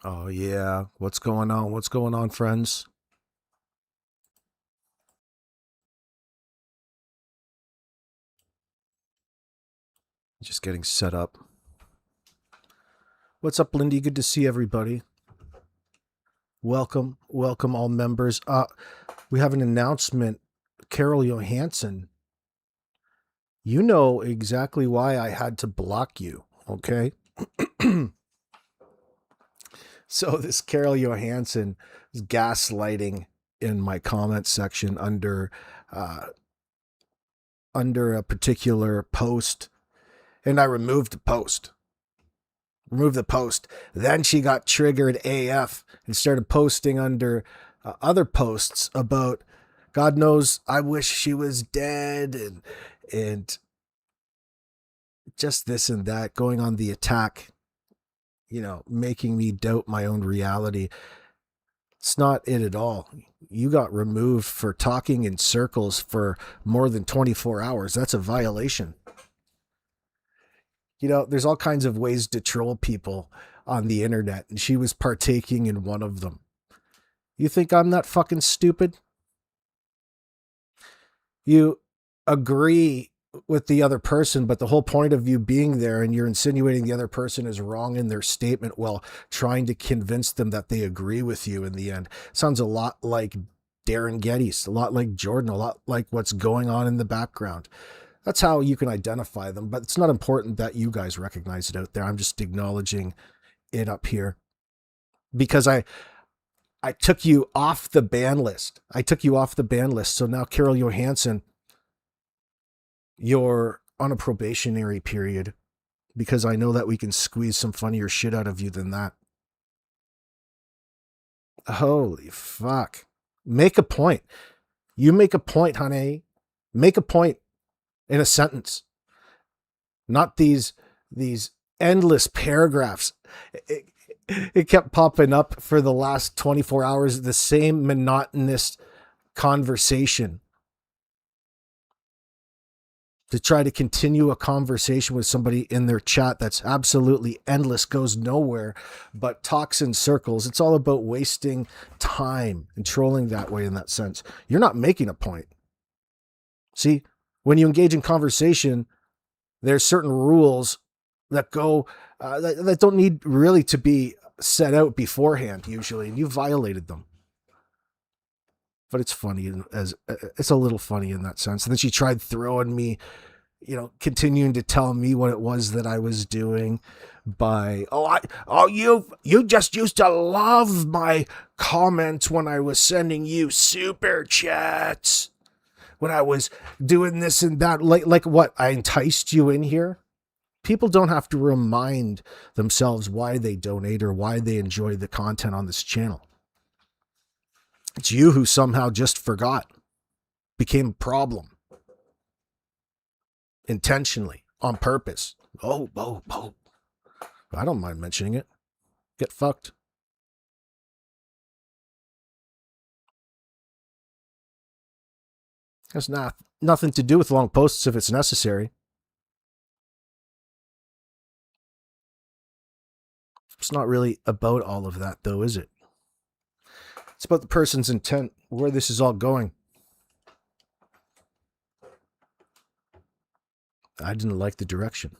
Oh, yeah. What's going on? What's going on, friends? Just getting set up. What's up, Lindy? Good to see everybody. Welcome. Welcome, all members. We have an announcement. Carol Johansson, you know exactly why I had to block you, okay? So, this Carol Johansson is gaslighting in my comment section uh, under a particular post, and I removed the post. Then she got triggered AF and started posting under other posts about God knows I wish she was dead and just this and that, going on the attack, making me doubt my own reality. It's not it at all. You got removed for talking in circles for more than 24 hours. That's a violation. There's all kinds of ways to troll people on the internet, and she was partaking in one of them. You think I'm not fucking stupid? You agree with the other person, but the whole point of you being there and you're insinuating the other person is wrong in their statement while trying to convince them that they agree with you in the end. Sounds a lot like Darren Geddes, a lot like Jordan, a lot like what's going on in the background. That's how you can identify them, but it's not important that you guys recognize it out there. I'm just acknowledging it up here because I took you off the ban list. So now, Carol Johansson, you're on a probationary period because I know that we can squeeze some funnier shit out of you than that. Holy fuck. Make a point. You make a point, honey. Make a point in a sentence. Not these endless paragraphs. It kept popping up for the last 24 hours, the same monotonous conversation. To try to continue a conversation with somebody in their chat that's absolutely endless, goes nowhere, but talks in circles. It's all about wasting time and trolling that way in that sense. You're not making a point. See, when you engage in conversation, there's certain rules that go that don't need really to be set out beforehand usually, and you violated them. But it's funny it's a little funny in that sense. And then she tried throwing me, continuing to tell me what it was that I was doing by, you just used to love my comments when I was sending you super chats, when I was doing this and that, like what, I enticed you in here. People don't have to remind themselves why they donate or why they enjoy the content on this channel. It's you who somehow just forgot, became a problem. Intentionally, on purpose. Oh. I don't mind mentioning it. Get fucked. Has nothing to do with long posts if it's necessary. It's not really about all of that, though, is it? It's about the person's intent, where this is all going. I didn't like the direction.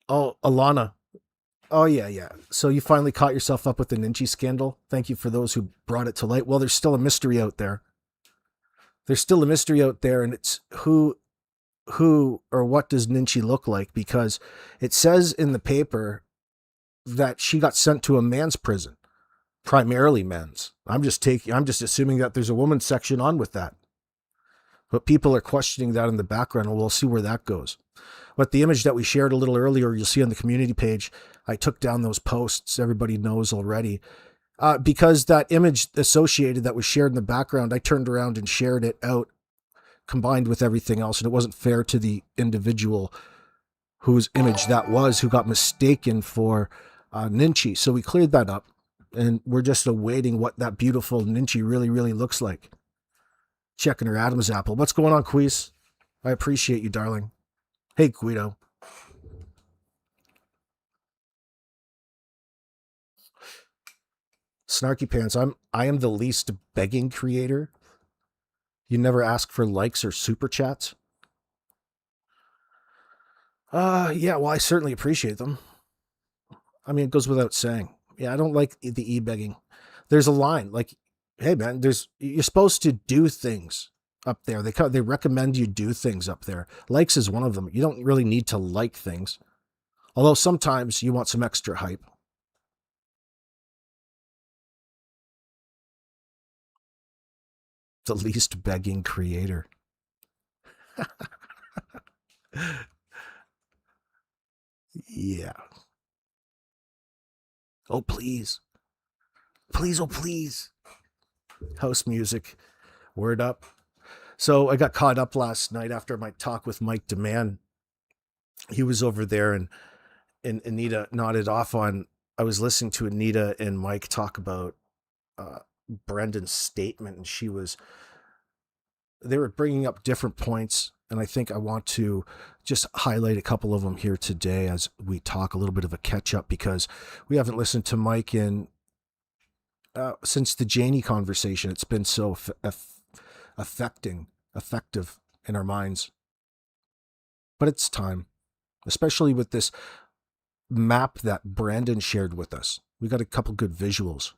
Oh, Alana. Oh, yeah. So you finally caught yourself up with the Ninchi scandal. Thank you for those who brought it to light. Well, there's still a mystery out there. And it's who or what does Ninchi look like? Because it says in the paper that she got sent to a man's prison, primarily men's. I'm just assuming that there's a woman's section on with that. But people are questioning that in the background, and we'll see where that goes. But the image that we shared a little earlier, you'll see on the community page, I took down those posts. Everybody knows already. Because that image associated that was shared in the background, I turned around and shared it out, combined with everything else, and it wasn't fair to the individual whose image that was, who got mistaken for Ninchi. So we cleared that up, and we're just awaiting what that beautiful Ninchi really, really looks like. Checking her Adam's apple. What's going on, Queez? I appreciate you, darling. Hey, Guido. Snarky Pants, I am the least begging creator. You never ask for likes or super chats? Yeah, well, I certainly appreciate them. I mean, it goes without saying. Yeah, I don't like the e-begging. There's a line like, "Hey man, you're supposed to do things up there. They recommend you do things up there. Likes is one of them. You don't really need to like things. Although sometimes you want some extra hype." The least begging creator. Yeah. Oh, please. Please, oh, please. House music. Word up. So I got caught up last night after my talk with Mike DeMann. He was over there and Anita nodded off on. I was listening to Anita and Mike talk about uh, Brendan's statement, and they were bringing up different points. And I think I want to just highlight a couple of them here today as we talk a little bit of a catch up because we haven't listened to Mike in since the Janie conversation. It's been so effective in our minds. But it's time, especially with this map that Brandon shared with us. We got a couple good visuals.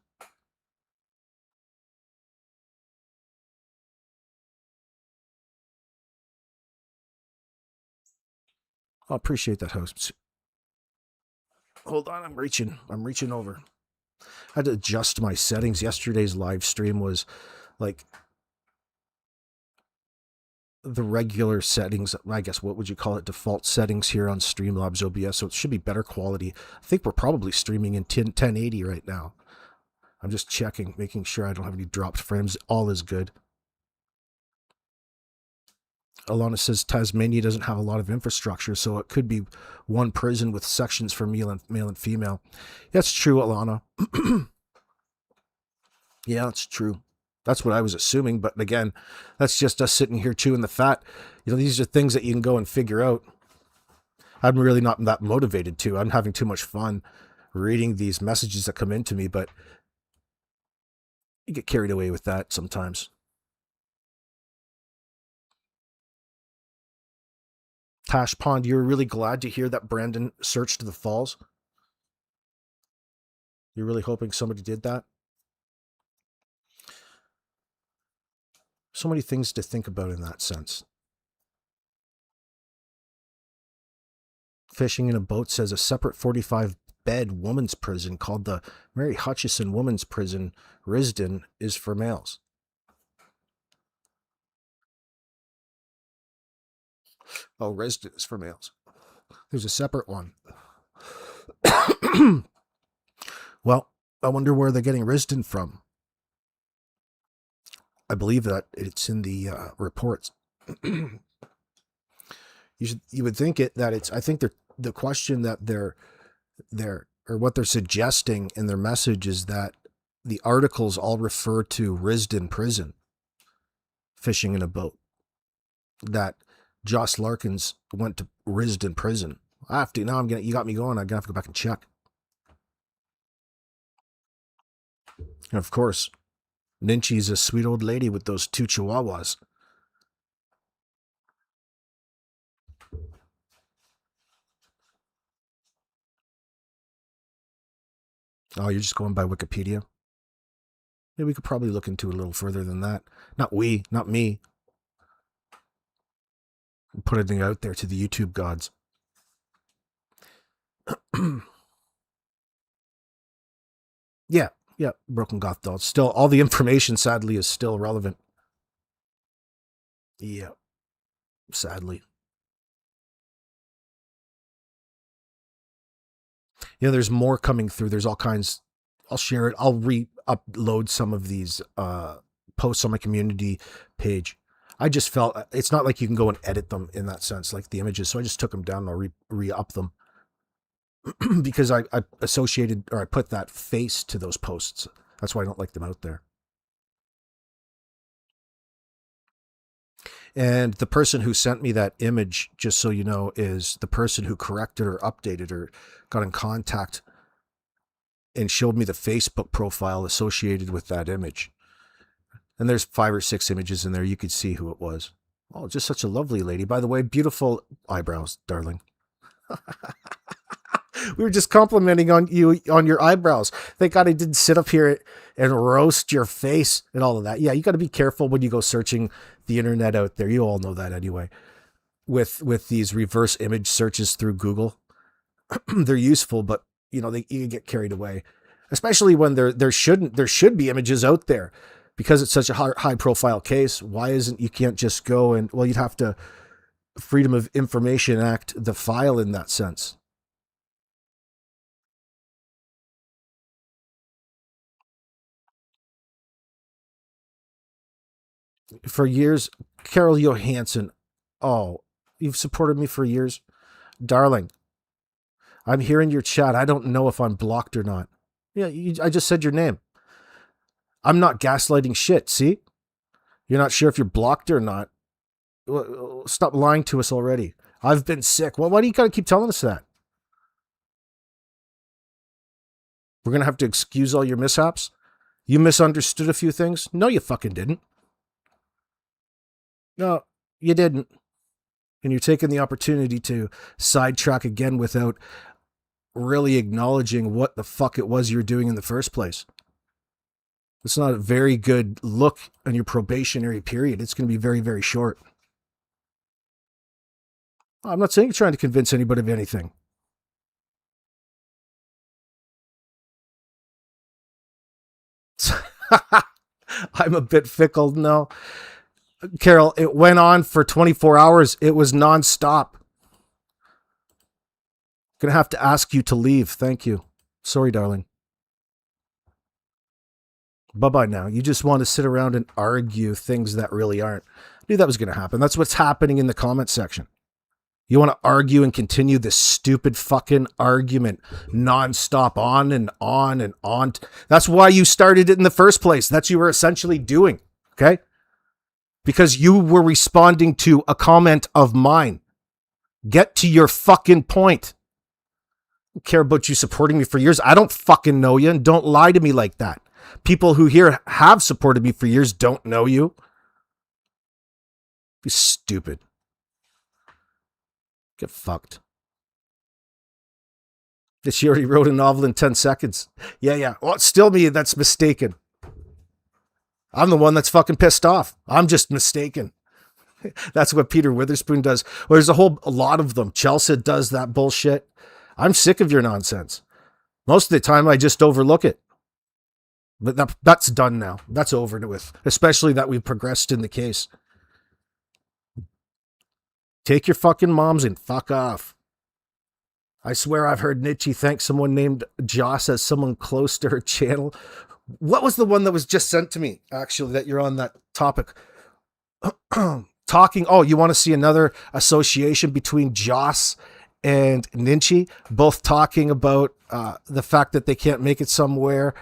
I appreciate that, host. Hold on, I'm reaching over. I had to adjust my settings. Yesterday's live stream was like the regular settings, I guess, what would you call it, default settings here on Streamlabs OBS, so it should be better quality. I think we're probably streaming in 1080 right now. I'm just checking, making sure I don't have any dropped frames. All is good. Alana says Tasmania doesn't have a lot of infrastructure, so it could be one prison with sections for male and female. That's true, Alana. Yeah, that's true. That's what I was assuming, but again, that's just us sitting here chewing the fat. These are things that you can go and figure out. I'm really not that motivated to. I'm having too much fun reading these messages that come into me, but you get carried away with that sometimes. Tash Pond, you were really glad to hear that Brandon searched the falls? You're really hoping somebody did that? So many things to think about in that sense. Fishing in a Boat says a separate 45-bed women's prison called the Mary Hutchison Women's Prison, Risdon, is for males. Oh, Risdon is for males. There's a separate one. Well, I wonder where they're getting Risdon from. I believe that it's in the reports. You would think that it's. I think the question that they're or what they're suggesting in their message is that the articles all refer to Risdon Prison, fishing in a boat. That Joss Larkins went to Risdon Prison. I have to now. You got me going. I'm gonna have to go back and check. And of course, Ninchi's a sweet old lady with those 2 chihuahuas. Oh, you're just going by Wikipedia? Maybe we could probably look into it a little further than that. Not me. Put it out there to the YouTube gods. Yeah, Broken Goth Doll. Still, all the information, sadly, is still relevant. Yeah, sadly. There's more coming through. There's all kinds. I'll share it. I'll re-upload some of these posts on my community page. I just felt it's not like you can go and edit them in that sense, like the images. So I just took them down and I'll re-up them because I associated or I put that face to those posts. That's why I don't like them out there. And the person who sent me that image, just so you know, is the person who corrected or updated or got in contact and showed me the Facebook profile associated with that image. And there's 5 or 6 images in there. You could see who it was. Oh, just such a lovely lady. By the way, beautiful eyebrows, darling. We were just complimenting on you on your eyebrows. Thank God I didn't sit up here and roast your face and all of that. Yeah, you got to be careful when you go searching the internet out there. You all know that anyway. With these reverse image searches through Google, they're useful, but you know you can get carried away, especially when there should be images out there because it's such a high profile case. Why isn't you can't just go and you'd have to Freedom of Information Act the file in that sense. For years, Carol Johansson. Oh, you've supported me for years. Darling, I'm here in your chat. I don't know if I'm blocked or not. Yeah, I just said your name. I'm not gaslighting shit, see? You're not sure if you're blocked or not. Stop lying to us already. I've been sick. Well, why do you gotta keep telling us that? We're gonna have to excuse all your mishaps? You misunderstood a few things? No, you fucking didn't. No, you didn't. And you're taking the opportunity to sidetrack again without really acknowledging what the fuck it was you're doing in the first place. It's not a very good look on your probationary period. It's going to be very, very short. I'm not saying you're trying to convince anybody of anything. I'm a bit fickle. No. Carol, it went on for 24 hours. It was nonstop. Gonna have to ask you to leave. Thank you. Sorry, darling. Bye-bye now. You just want to sit around and argue things that really aren't. I knew that was going to happen. That's what's happening in the comment section. You want to argue and continue this stupid fucking argument nonstop on and on and on. That's why you started it in the first place. That's what you were essentially doing. Okay? Because you were responding to a comment of mine. Get to your fucking point. I don't care about you supporting me for years. I don't fucking know you, and don't lie to me like that. People who here have supported me for years don't know you. Be stupid. Get fucked. She already wrote a novel in 10 seconds. Yeah. Well, it's still me that's mistaken. I'm the one that's fucking pissed off. I'm just mistaken. That's what Peter Witherspoon does. Well, there's a lot of them. Chelsea does that bullshit. I'm sick of your nonsense. Most of the time, I just overlook it. But that's done now. That's over with. Especially that we've progressed in the case. Take your fucking moms and fuck off. I swear I've heard Nietzsche thank someone named Joss as someone close to her channel. What was the one that was just sent to me, actually, that you're on that topic? Talking, you want to see another association between Joss and Nietzsche? Both talking about the fact that they can't make it somewhere.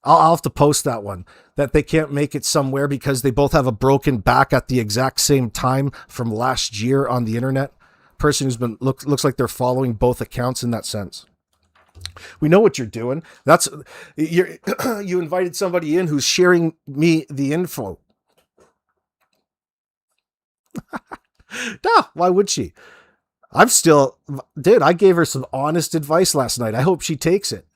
I'll have to post that one, that they can't make it somewhere because they both have a broken back at the exact same time from last year on the internet. Person who's been looks like they're following both accounts in that sense. We know what you're doing. You invited somebody in who's sharing me the info. No, why would she? I gave her some honest advice last night. I hope she takes it.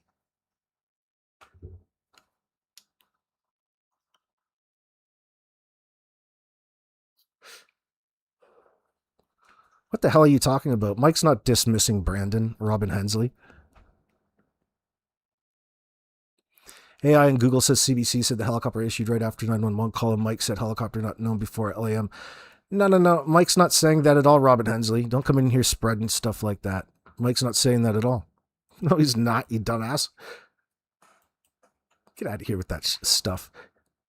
What the hell are you talking about? Mike's not dismissing Brandon, Robin Hensley. AI and Google says CBC said the helicopter issued right after 911 call, and Mike said helicopter not known before LAM. No. Mike's not saying that at all, Robin Hensley. Don't come in here spreading stuff like that. Mike's not saying that at all. No, he's not, you dumbass. Get out of here with that stuff.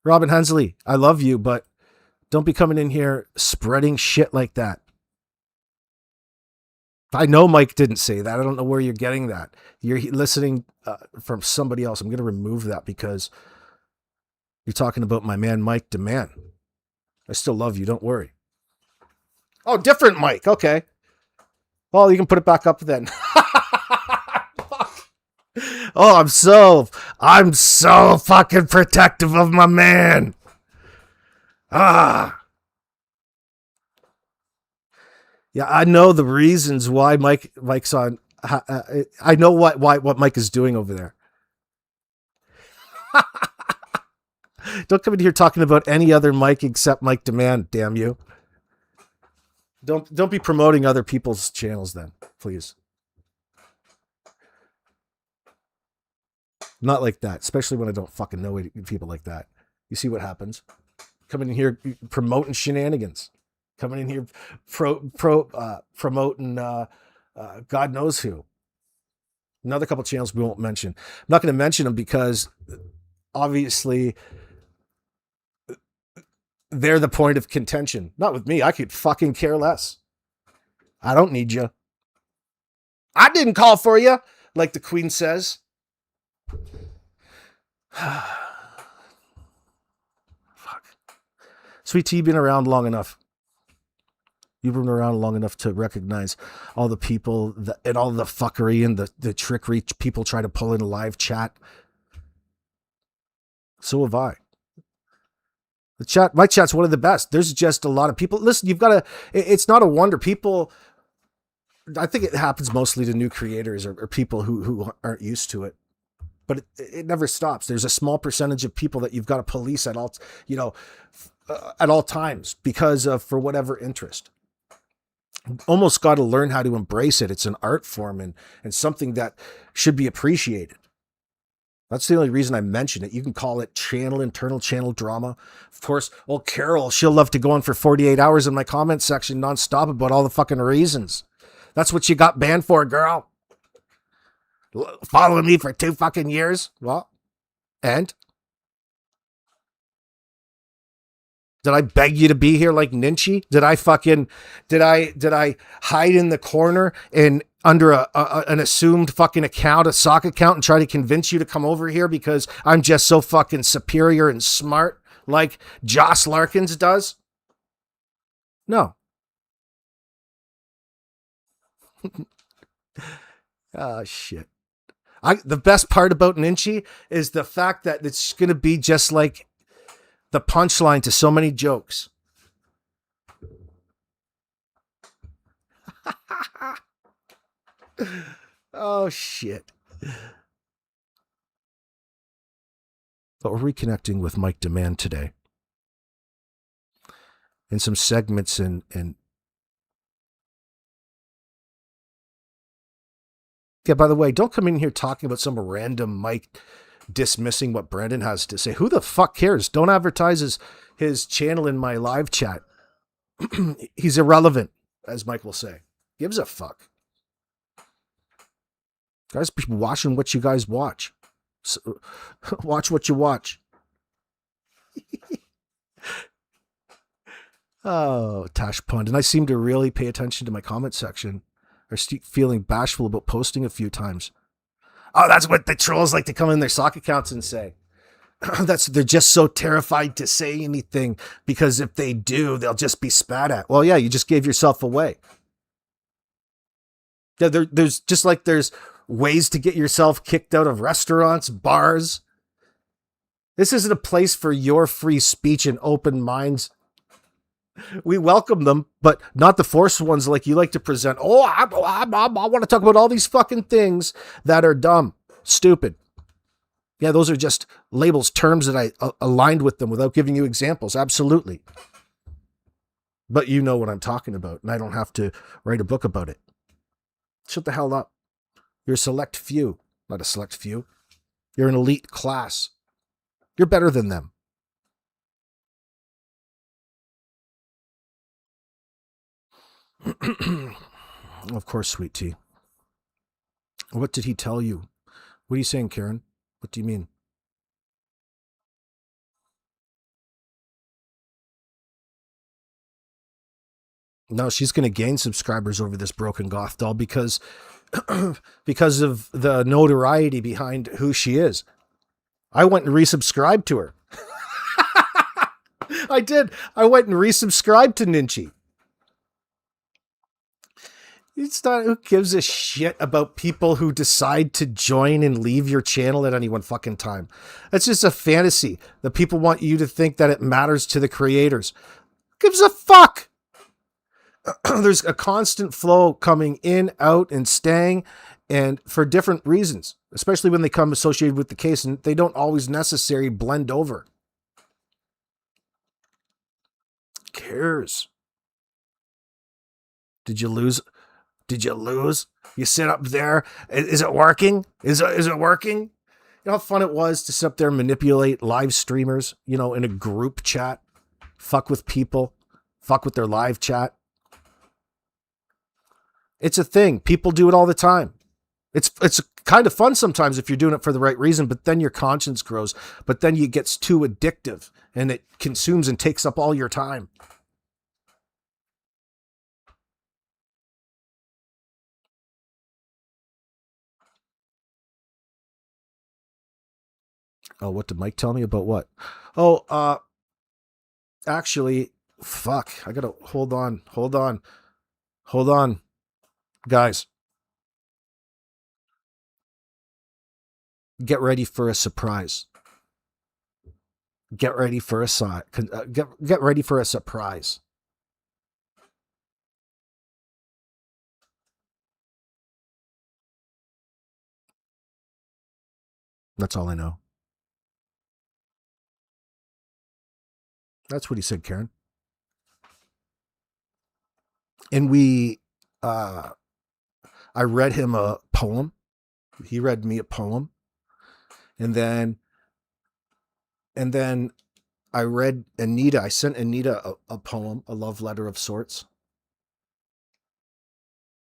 Robin Hensley, I love you, but don't be coming in here spreading shit like that. I know Mike didn't say that. I don't know where you're getting that. You're listening from somebody else. I'm going to remove that because you're talking about my man, Mike DeMann. I still love you. Don't worry. Oh, different mic. Okay. Well, you can put it back up then. Oh, I'm so fucking protective of my man. Ah. Yeah, I know the reasons why Mike's on. I know what Mike is doing over there. Don't come in here talking about any other Mike except Mike Demand, damn you. Don't be promoting other people's channels then, please. Not like that, especially when I don't fucking know people like that. You see what happens? Coming in here promoting shenanigans. Coming in here promoting God knows who. Another couple channels we won't mention. I'm not going to mention them because obviously they're the point of contention. Not with me. I could fucking care less. I don't need you. I didn't call for you, like the Queen says. Fuck. Sweet Tea, been around long enough. You've been around long enough to recognize all the people and all the fuckery and the trickery people try to pull in a live chat. So have I. My chat's one of the best. There's just a lot of people. Listen, it's not a wonder. People, I think it happens mostly to new creators or people who aren't used to it. But it never stops. There's a small percentage of people that you've got to police at all, at all times because of, for whatever interest. Almost got to learn how to embrace it. It's an art form and something that should be appreciated. That's the only reason I mention it. You can call it internal channel drama. Of course, Carol, she'll love to go on for 48 hours in my comment section nonstop about all the fucking reasons. That's what you got banned for, girl. Following me for 2 fucking years. Well, and? Did I beg you to be here like Ninchi? Did I hide in the corner and under an assumed fucking account, a sock account, and try to convince you to come over here because I'm just so fucking superior and smart like Joss Larkins does? No. Oh, shit. The best part about Ninchi is the fact that it's going to be just like the punchline to so many jokes. Oh, shit. But we're reconnecting with Mike Demand today. In some segments and yeah, by the way, don't come in here talking about some random Mike dismissing what Brandon has to say. Who the fuck cares? Don't advertise his channel in my live chat. He's irrelevant, as Mike will say. Gives a fuck. Guys, be watching what you guys watch. So, watch what you watch. Oh, Tash Pund. And I seem to really pay attention to my comment section. Or feeling bashful about posting a few times. Oh, that's what the trolls like to come in their sock accounts and say. They're just so terrified to say anything because if they do, they'll just be spat at. Well, yeah, you just gave yourself away. Yeah, there's ways to get yourself kicked out of restaurants, bars. This isn't a place for your free speech and open minds. We welcome them, but not the forced ones like you like to present. Oh, I want to talk about all these fucking things that are dumb, stupid. Yeah, those are just labels, terms that I aligned with them without giving you examples. Absolutely. But you know what I'm talking about, and I don't have to write a book about it. Shut the hell up. You're a select few, not a select few. You're an elite class. You're better than them. Of course, Sweet Tea. What did he tell you? What are you saying, Karen? What do you mean? No, she's going to gain subscribers over this broken goth doll because of the notoriety behind who she is. I went and resubscribed to her. I did. I went and resubscribed to Ninchi. It's not, who gives a shit about people who decide to join and leave your channel at any one fucking time? That's just a fantasy that people want you to think that it matters to the creators. Who gives a fuck? There's a constant flow coming in, out, and staying, and for different reasons, especially when they come associated with the case, and they don't always necessarily blend over. Who cares? Did you lose? Did you lose? You sit up there. Is it working? Is it working? You know how fun it was to sit up there and manipulate live streamers, you know, in a group chat, fuck with people, fuck with their live chat. It's a thing. People do it all the time. It's kind of fun sometimes if you're doing it for the right reason, but then your conscience grows. But then it gets too addictive and it consumes and takes up all your time. Oh, what did Mike tell me about what? Oh, actually, fuck. I gotta hold on. Guys. Get ready for a surprise. Get ready for a get ready for a surprise. That's all I know. That's what he said, Karen. And I read him a poem. He read me a poem. And then I read Anita. I sent Anita a poem, a love letter of sorts.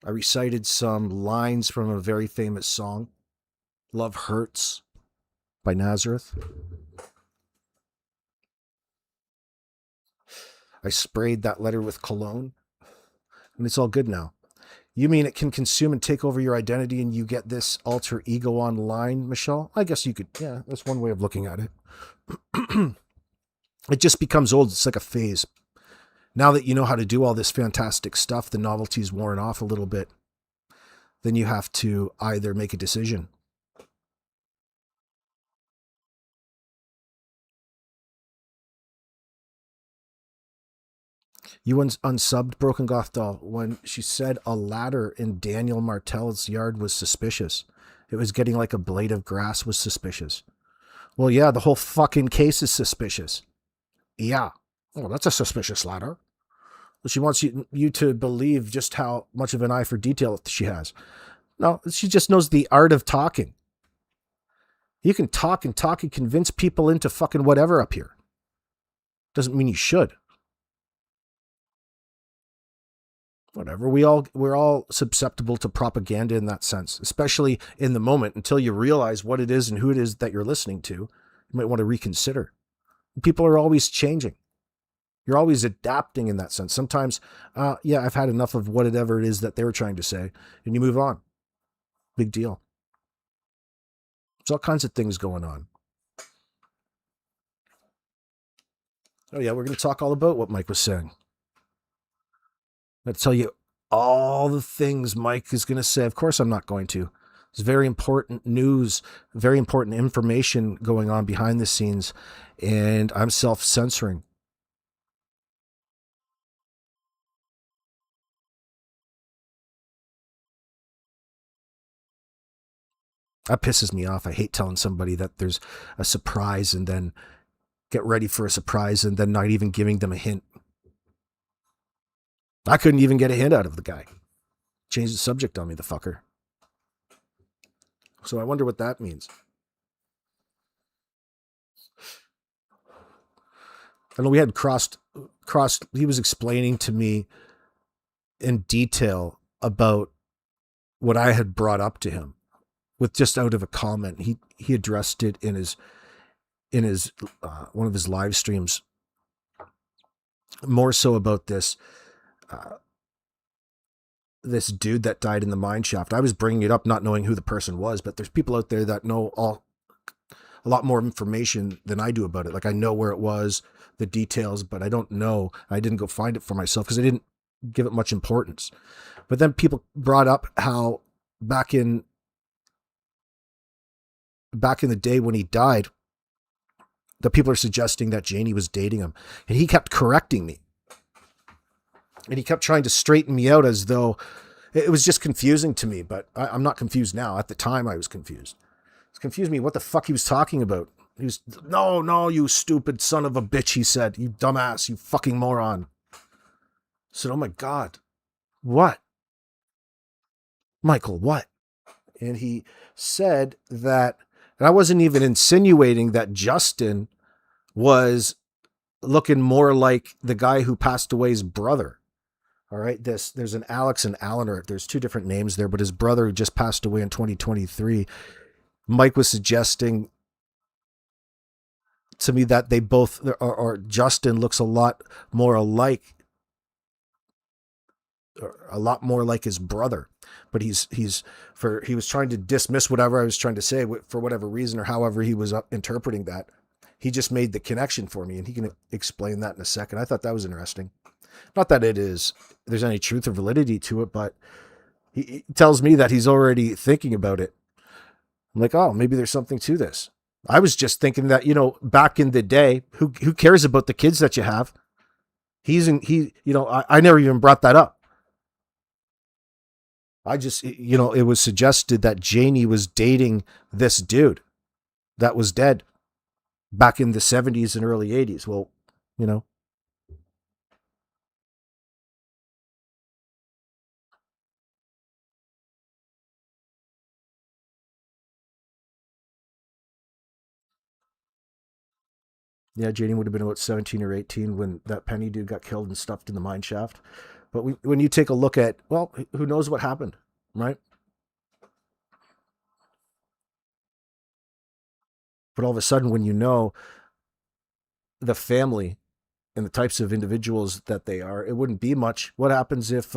I recited some lines from a very famous song, Love Hurts by Nazareth. I sprayed that letter with cologne, and it's all good now. You mean it can consume and take over your identity and you get this alter ego online, Michelle? I guess you could, yeah, that's one way of looking at it. It just becomes old. It's like a phase. Now that you know how to do all this fantastic stuff, the novelty's worn off a little bit. Then you have to either make a decision. You unsubbed Broken Goth Doll when she said a ladder in Daniel Martell's yard was suspicious. It was getting like a blade of grass was suspicious. Well, yeah, the whole fucking case is suspicious. Yeah. Oh, that's a suspicious ladder. She wants you to believe just how much of an eye for detail she has. No, she just knows the art of talking. You can talk and convince people into fucking whatever up here. Doesn't mean you should. Whatever. We're all susceptible to propaganda in that sense, especially in the moment until you realize what it is and who it is that you're listening to. You might want to reconsider. People are always changing. You're always adapting in that sense. Sometimes, yeah, I've had enough of whatever it is that they were trying to say, and you move on. Big deal. There's all kinds of things going on. Oh yeah, we're going to talk all about what Mike was saying. I'm going to tell you all the things Mike is going to say. Of course, I'm not going to. There's very important news, very important information going on behind the scenes, and I'm self-censoring. That pisses me off. I hate telling somebody that there's a surprise and then get ready for a surprise and then not even giving them a hint. I couldn't even get a hint out of the guy. Changed the subject on me, the fucker. So I wonder what that means. I know we had crossed, he was explaining to me in detail about what I had brought up to him with just out of a comment. He addressed it in his one of his live streams, more so about this this dude that died in the mine shaft. I was bringing it up not knowing who the person was, but there's people out there that know a lot more information than I do about it. Like I know where it was, the details, but I don't know. I didn't go find it for myself because I didn't give it much importance. But then people brought up how back in the day when he died, the people are suggesting that Janie was dating him, and he kept correcting me. And he kept trying to straighten me out as though it was just confusing to me, but I'm not confused now. At the time I was confused. It confused me what the fuck he was talking about. He was, no, you stupid son of a bitch, he said. You dumbass, you fucking moron. I said, oh my God. What? Michael, what? And he said that, and I wasn't even insinuating that Justin was looking more like the guy who passed away's brother. All right. There's an Alex and Alan, there's two different names there, but his brother who just passed away in 2023. Mike was suggesting to me that they both, or Justin looks a lot more like his brother, but he was trying to dismiss whatever I was trying to say for whatever reason or however he was interpreting that. He just made the connection for me, and he can explain that in a second. I thought that was interesting. Not that there's any truth or validity to it, but he tells me that he's already thinking about it. I'm like, oh, maybe there's something to this. I was just thinking that, back in the day, who cares about the kids that you have? I never even brought that up. I just, it was suggested that Janie was dating this dude that was dead back in the 70s and early 80s. Well, yeah, Janie would have been about 17 or 18 when that Penny dude got killed and stuffed in the mine shaft. But when you take a look at, well, who knows what happened, right? But all of a sudden, when you know the family and the types of individuals that they are, it wouldn't be much. What happens if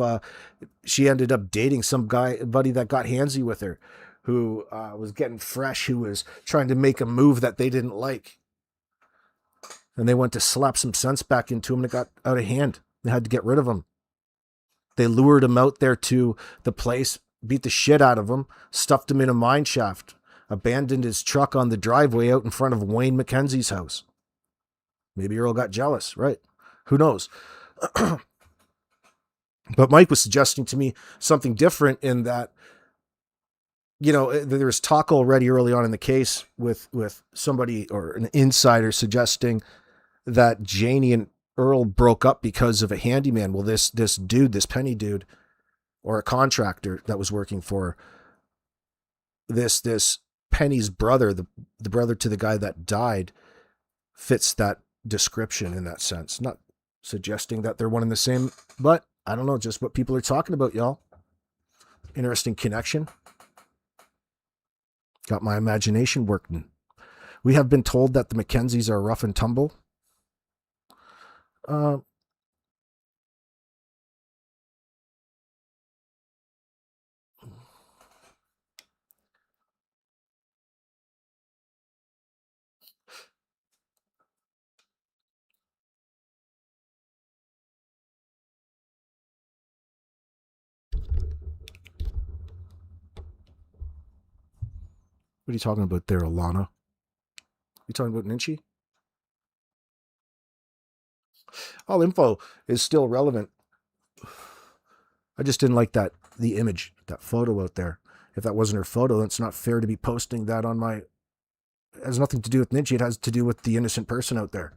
she ended up dating some buddy that got handsy with her, who was getting fresh, who was trying to make a move that they didn't like? And they went to slap some sense back into him, and it got out of hand. They had to get rid of him. They lured him out there to the place, beat the shit out of him, stuffed him in a mine shaft, abandoned his truck on the driveway out in front of Wayne McKenzie's house. Maybe Earl got jealous, right? Who knows? But Mike was suggesting to me something different in that, there was talk already early on in the case with somebody or an insider suggesting that Janie and Earl broke up because of a handyman. Well, this dude, this Penny dude, or a contractor that was working for this Penny's brother, the brother to the guy that died, fits that description in that sense. Not suggesting that they're one and the same, but I don't know, just what people are talking about, y'all. Interesting connection. Got my imagination working. We have been told that the Mackenzies are rough and tumble. What are you talking about there, Alana? You talking about Ninchi? All info is still relevant. I just didn't like the image, that photo out there. If that wasn't her photo, then it's not fair to be posting that on my... It has nothing to do with Ninchi. It has to do with the innocent person out there.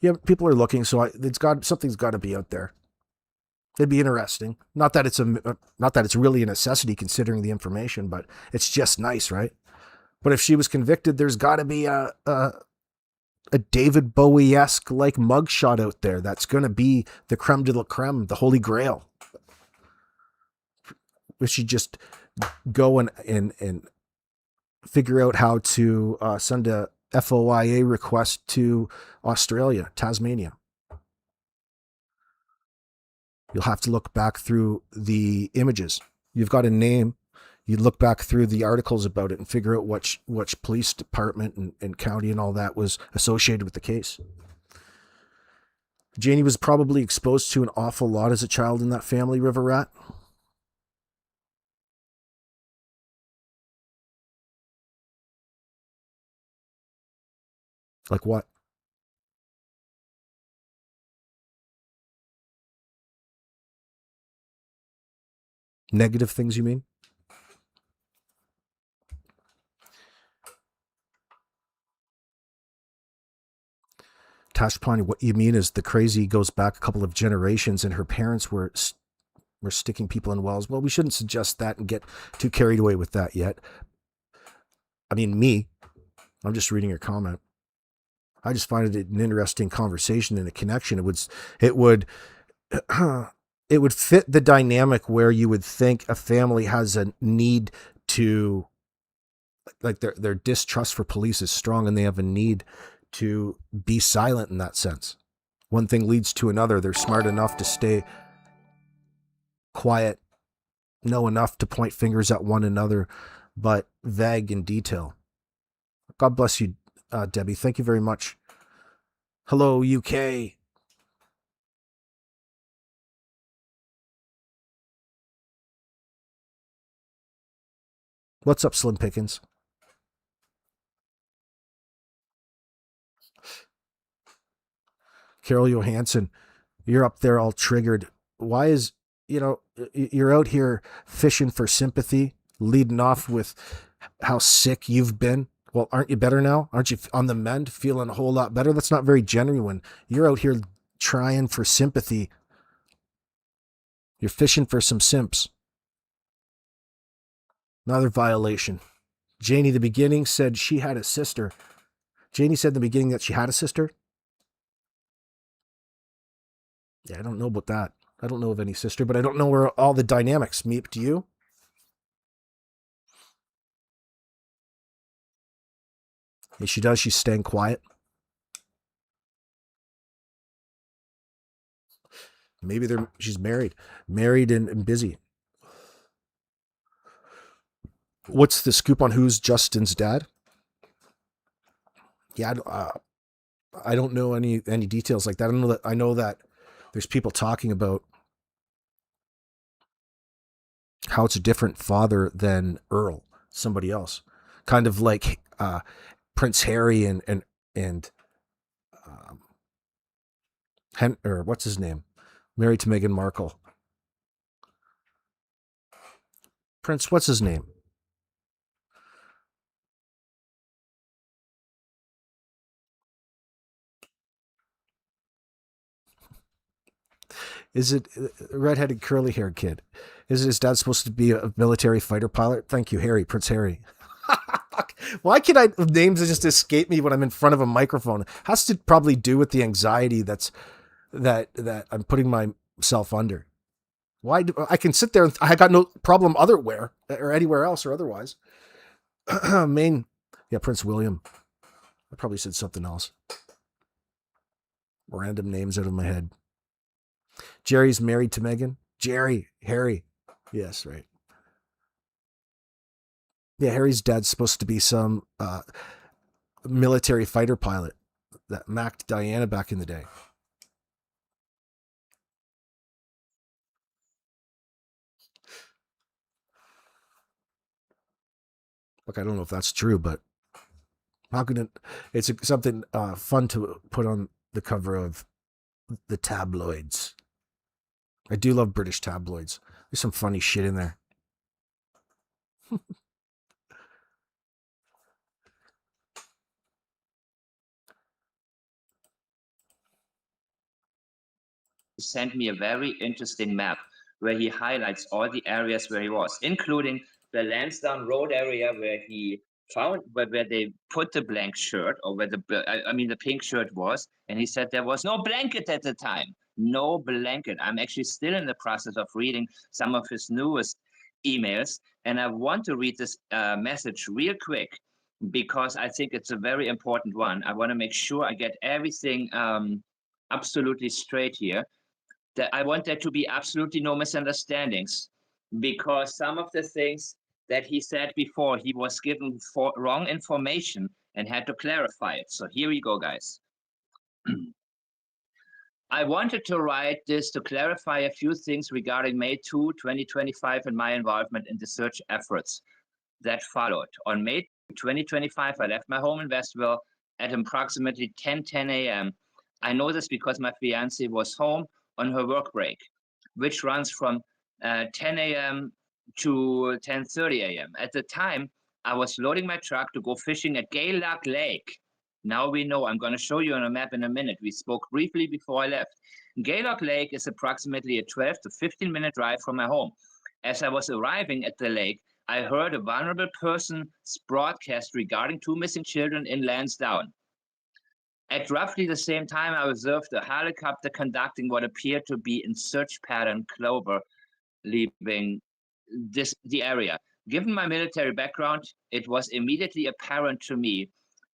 Yeah, people are looking, so something's got to be out there. It'd be interesting. Not that it's really a necessity considering the information, but it's just nice, right? But if she was convicted, there's got to be a David Bowie-esque like mugshot out there. That's going to be the creme de la creme, the holy grail. We should just go and figure out how to send a FOIA request to Australia, Tasmania. You'll have to look back through the images. You've got a name. You look back through the articles about it and figure out which police department and county and all that was associated with the case. Janie was probably exposed to an awful lot as a child in that family, River Rat. Like what? Negative things, you mean? Tash Pawnee, what you mean is the crazy goes back a couple of generations and her parents were sticking people in wells. Well, we shouldn't suggest that and get too carried away with that yet. I mean, I'm just reading your comment. I just find it an interesting conversation and a connection. It would it would fit the dynamic where you would think a family has a need to, like, their distrust for police is strong and they have a need to be silent in that sense. One thing leads to another. They're smart enough to stay quiet, know enough to point fingers at one another, but vague in detail. God bless you, Debbie. Thank you very much. Hello, UK. What's up, Slim Pickens? Carol Johansson, you're up there all triggered. Why is, you're out here fishing for sympathy, leading off with how sick you've been. Well, aren't you better now? Aren't you on the mend, feeling a whole lot better? That's not very genuine. You're out here trying for sympathy. You're fishing for some simps. Another violation. Janie, the beginning, said she had a sister. Janie said in the beginning that she had a sister. Yeah, I don't know about that. I don't know of any sister, but I don't know where all the dynamics. Meep, do you? If she does, she's staying quiet. Maybe she's married and busy. What's the scoop on who's Justin's dad? Yeah, I don't know any details like that. I know that there's people talking about how it's a different father than Earl, somebody else, kind of like Prince Harry and or what's his name, married to Meghan Markle. Prince, what's his name? Is it a redheaded curly haired kid? Is his dad supposed to be a military fighter pilot? Thank you, Harry, Prince Harry. Why can names just escape me when I'm in front of a microphone? It has to probably do with the anxiety that I'm putting myself under. Why I can sit there and I got no problem otherwhere or anywhere else or otherwise. Maine, yeah, Prince William. I probably said something else. Random names out of my head. Jerry's married to Meghan. Harry. Yes, right. Yeah, Harry's dad's supposed to be some military fighter pilot that macked Diana back in the day. Look, I don't know if that's true, but how can it? It's something fun to put on the cover of the tabloids. I do love British tabloids. There's some funny shit in there. He sent me a very interesting map where he highlights all the areas where he was, including the Lansdowne Road area where he found where they put the blank shirt, or where the pink shirt was, and he said there was no blanket at the time. No blanket. I'm actually still in the process of reading some of his newest emails, and I want to read this message real quick because I think it's a very important one. I want to make sure I get everything absolutely straight here. That I want there to be absolutely no misunderstandings, because some of the things that he said before, he was given wrong information and had to clarify it. So here we go, guys. I wanted to write this to clarify a few things regarding May 2, 2025 and my involvement in the search efforts that followed. On May 2025, I left my home in Westville at approximately 10 a.m. I know this because my fiancée was home on her work break, which runs from 10 a.m. to 10:30 a.m. At the time, I was loading my truck to go fishing at Gaylock Lake. Now we know. I'm going to show you on a map in a minute. We spoke briefly before I left. Gaylock Lake is approximately a 12 to 15-minute drive from my home. As I was arriving at the lake, I heard a vulnerable person's broadcast regarding 2 missing children in Lansdowne. At roughly the same time, I observed a helicopter conducting what appeared to be in search pattern clover, leaving the area. Given my military background, it was immediately apparent to me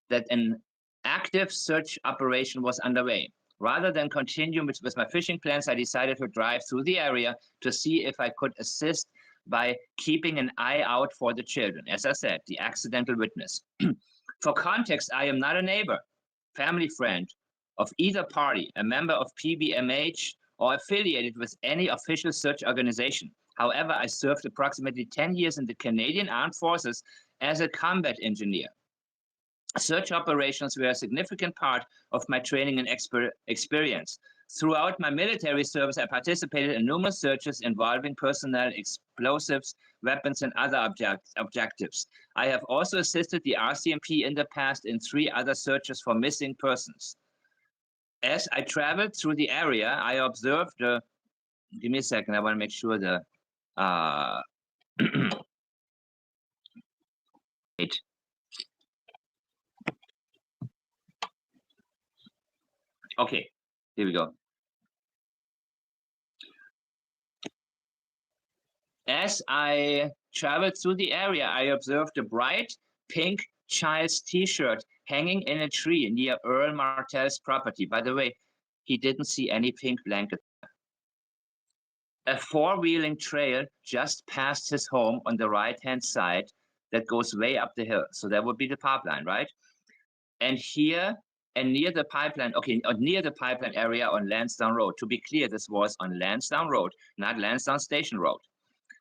that an active search operation was underway. Rather than continue with my fishing plans, I decided to drive through the area to see if I could assist by keeping an eye out for the children. As I said, the accidental witness. For context, I am not a neighbor, family friend of either party, a member of PBMH, or affiliated with any official search organization. However, I served approximately 10 years in the Canadian Armed Forces as a combat engineer. Search operations were a significant part of my training and experience. Throughout my military service, I participated in numerous searches involving personnel, explosives, weapons, and other objectives. I have also assisted the RCMP in the past in 3 other searches for missing persons. As I traveled through the area, I observed give me a second, I want to make sure the wait. Okay, here we go. As I traveled through the area, I observed a bright pink child's t-shirt hanging in a tree near Earl Martell's property. By the way, he didn't see any pink blanket. A 4-wheeling trail just past his home on the right-hand side that goes way up the hill. So that would be the pipeline, right? And here and near the pipeline, near the pipeline area on Lansdowne Road. To be clear, this was on Lansdowne Road, not Lansdowne Station Road.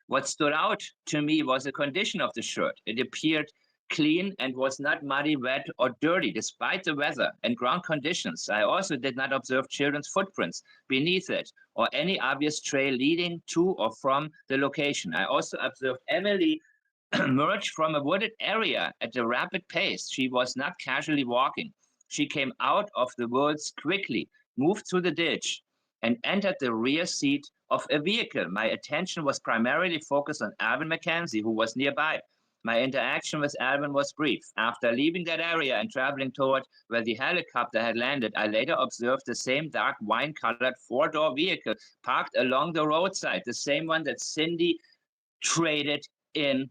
What stood out to me was the condition of the shirt. It appeared clean and was not muddy, wet, or dirty, despite the weather and ground conditions. I also did not observe children's footprints beneath it or any obvious trail leading to or from the location. I also observed Emily emerge from a wooded area at a rapid pace. She was not casually walking. She came out of the woods quickly, moved through the ditch, and entered the rear seat of a vehicle. My attention was primarily focused on Alvin McKenzie, who was nearby. My interaction with Alvin was brief. After leaving that area and traveling toward where the helicopter had landed, I later observed the same dark wine-colored 4-door vehicle parked along the roadside, the same one that Cindy traded in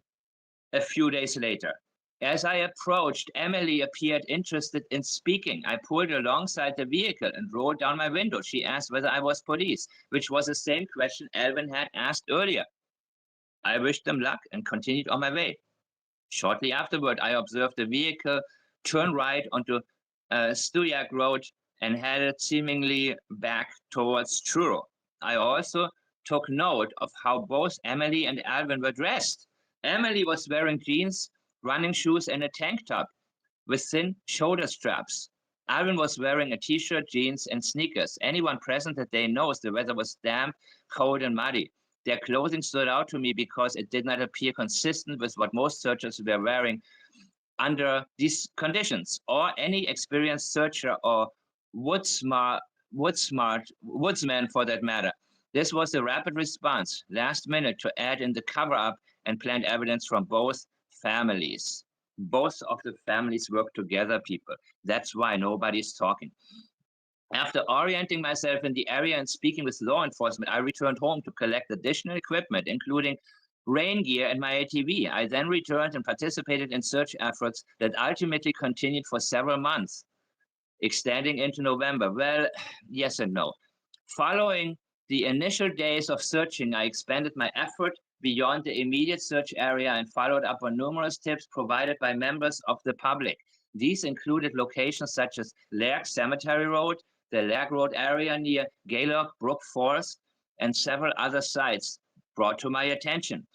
a few days later. As I approached, Emily appeared interested in speaking. I pulled alongside the vehicle and rolled down my window. She asked whether I was police, which was the same question Alvin had asked earlier. I wished them luck and continued on my way. Shortly afterward, I observed the vehicle turn right onto Stuyak Road and headed seemingly back towards Truro. I also took note of how both Emily and Alvin were dressed. Emily was wearing jeans, running shoes, and a tank top with thin shoulder straps. Alvin was wearing a t-shirt, jeans, and sneakers. Anyone present that day knows the weather was damp, cold, and muddy. Their clothing stood out to me because it did not appear consistent with what most searchers were wearing under these conditions, or any experienced searcher or woodsman for that matter. This was a rapid response, last minute, to add in the cover-up and plant evidence from both families. Both of the families work together, people. That's why nobody's talking. After orienting myself in the area and speaking with law enforcement, I returned home to collect additional equipment, including rain gear and my ATV. I then returned and participated in search efforts that ultimately continued for several months, extending into November. Well, yes and no. Following the initial days of searching, I expanded my effort beyond the immediate search area and followed up on numerous tips provided by members of the public. These included locations such as Lairg Cemetery Road, the Lag Road area near Gaylock, Brook Forest, and several other sites brought to my attention.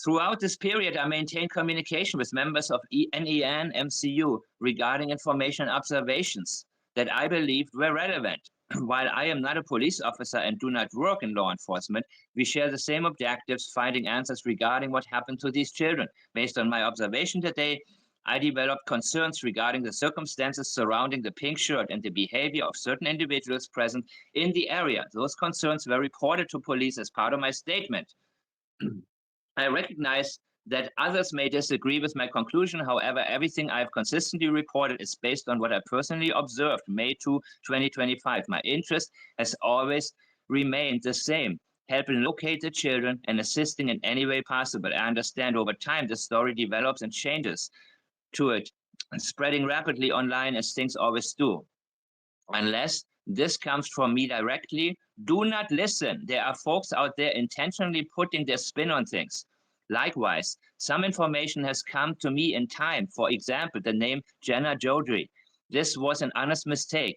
Throughout this period, I maintained communication with members of NEN MCU regarding information and observations that I believed were relevant. While I am not a police officer and do not work in law enforcement, we share the same objectives, finding answers regarding what happened to these children. Based on my observation today, I developed concerns regarding the circumstances surrounding the pink shirt and the behavior of certain individuals present in the area. Those concerns were reported to police as part of my statement. I recognize that others may disagree with my conclusion. However, everything I have consistently reported is based on what I personally observed May 2, 2025. My interest has always remained the same, helping locate the children and assisting in any way possible. I understand over time the story develops and changes to it, spreading rapidly online as things always do. Unless this comes from me directly, do not listen. There are folks out there intentionally putting their spin on things. Likewise, some information has come to me in time. For example, the name Jenna Jodry. This was an honest mistake.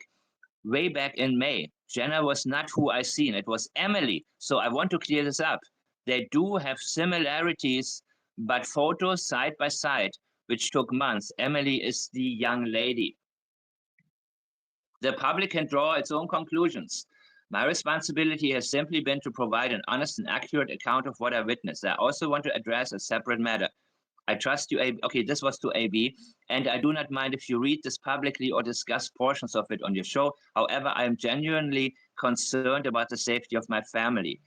Way back in May, Jenna was not who I seen. It was Emily. So I want to clear this up. They do have similarities, but photos side by side, which took months. Emily is the young lady. The public can draw its own conclusions. My responsibility has simply been to provide an honest and accurate account of what I witnessed. I also want to address a separate matter. I trust you, AB. Okay, this was to AB, and I do not mind if you read this publicly or discuss portions of it on your show. However, I am genuinely concerned about the safety of my family.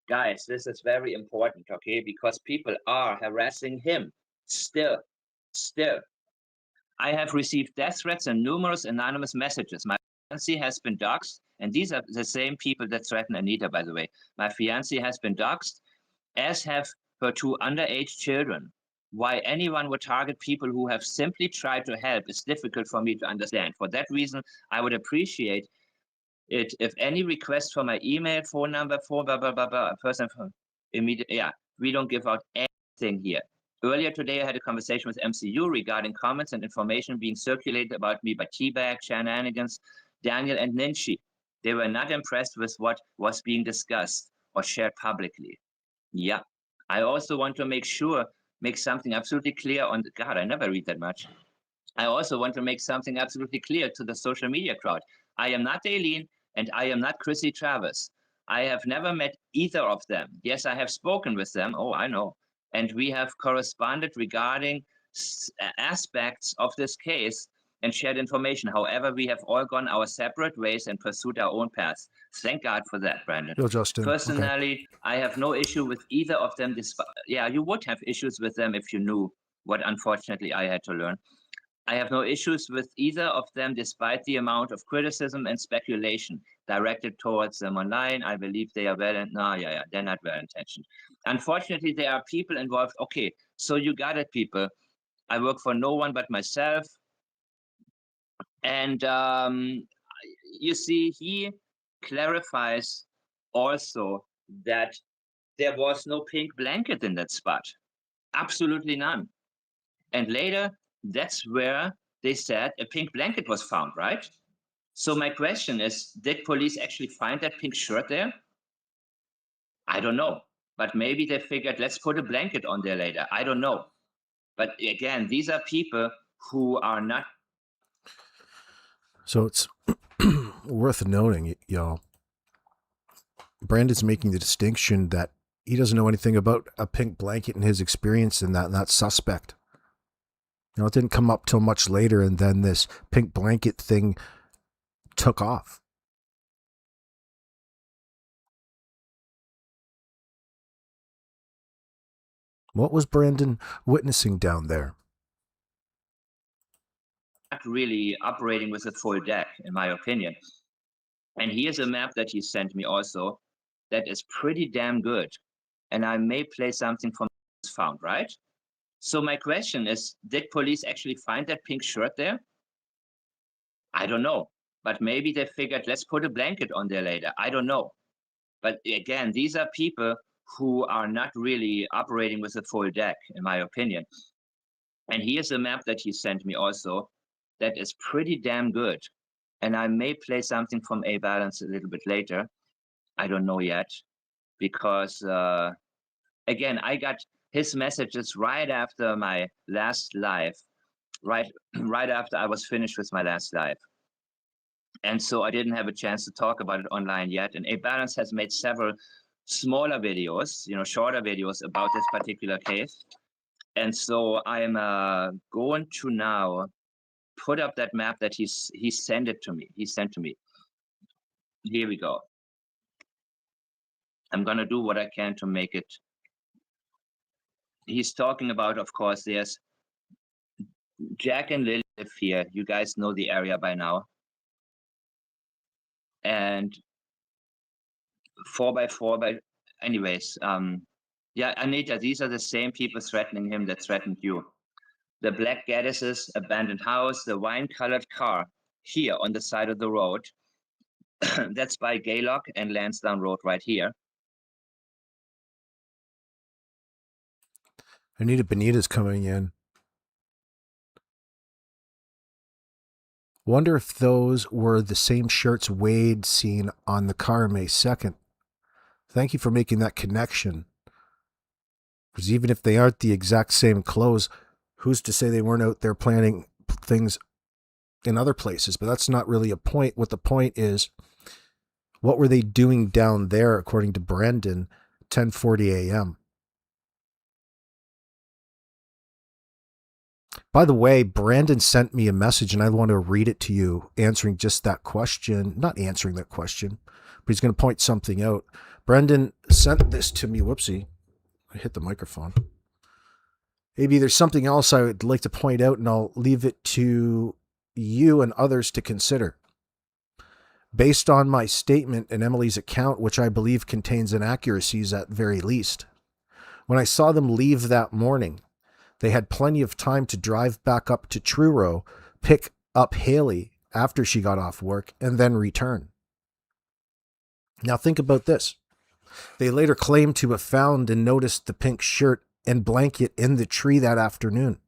Guys, this is very important, okay, because people are harassing him still. I have received death threats and numerous anonymous messages. My fiancé has been doxxed, and these are the same people that threaten Anita, by the way. My fiancé has been doxxed, as have her two underage children. Why anyone would target people who have simply tried to help is difficult for me to understand. For that reason, I would appreciate it if any request for my email, phone number, for blah, blah, blah, blah, person from immediate, yeah, we don't give out anything here. Earlier today, I had a conversation with MCU regarding comments and information being circulated about me by T-Bag, Shenanigans, Daniel, and Ninchi. They were not impressed with what was being discussed or shared publicly. Yeah. I also want to make something absolutely clear on the, God, I never read that much. I also want to make something absolutely clear to the social media crowd. I am not Aileen and I am not Chrissy Travis. I have never met either of them. Yes, I have spoken with them. Oh, I know. And we have corresponded regarding aspects of this case and shared information. However, we have all gone our separate ways and pursued our own paths. Thank God for that, Brandon. Yo, Justin. Personally, Okay. I have no issue with either of them. Yeah, you would have issues with them if you knew what, unfortunately, I had to learn. I have no issues with either of them, despite the amount of criticism and speculation directed towards them online. I believe they are they're not well-intentioned. Unfortunately, there are people involved. Okay, so you got it, people. I work for no one but myself. And you see, he clarifies also that there was no pink blanket in that spot. Absolutely none. And later, that's where they said a pink blanket was found, right? So my question is, did police actually find that pink shirt there? I don't know. But maybe they figured, let's put a blanket on there later. I don't know. But again, these are people who are not. So it's worth noting, y'all. Brandon's making the distinction that he doesn't know anything about a pink blanket in his experience and that's suspect. You know, it didn't come up till much later, and then this pink blanket thing took off. What was Brandon witnessing down there? Not really operating with a full deck, in my opinion. And here's a map that he sent me also that is pretty damn good. And I may play something from found, right? So my question is, did police actually find that pink shirt there? I don't know. But maybe they figured, let's put a blanket on there later. I don't know. But again, these are people who are not really operating with a full deck, in my opinion. And here's a map that he sent me also that is pretty damn good. And I may play something from A Balance a little bit later. I don't know yet, because again, I got his messages right after my last live, right right after I was finished with my last live. And so I didn't have a chance to talk about it online yet. And A Balance has made several smaller videos, shorter videos about this particular case. And so I'm going to now put up that map that he sent it to me. He sent to me. Here we go. I'm gonna do what I can to make it. He's talking about, of course, there's Jack and Lily live here. You guys know the area by now. And 4x4 anyways, yeah, Anita, these are the same people threatening him that threatened you. The black Gaddis's abandoned house, the wine-colored car here on the side of the road. That's by Gaylock and Lansdowne Road right here. Anita Benita's coming in. Wonder if those were the same shirts Wade seen on the car May 2nd. Thank you for making that connection. Because even if they aren't the exact same clothes, who's to say they weren't out there planning things in other places? But that's not really a point. What the point is, what were they doing down there, according to Brendan, 10:40 a.m.? By the way, Brandon sent me a message, and I want to read it to you, answering just that question. Not answering that question, but he's going to point something out. Brendan sent this to me. Whoopsie. I hit the microphone. Maybe there's something else I would like to point out, and I'll leave it to you and others to consider. Based on my statement and Emily's account, which I believe contains inaccuracies at very least, when I saw them leave that morning, they had plenty of time to drive back up to Truro, pick up Haley after she got off work, and then return. Now think about this. They later claimed to have found and noticed the pink shirt and blanket in the tree that afternoon.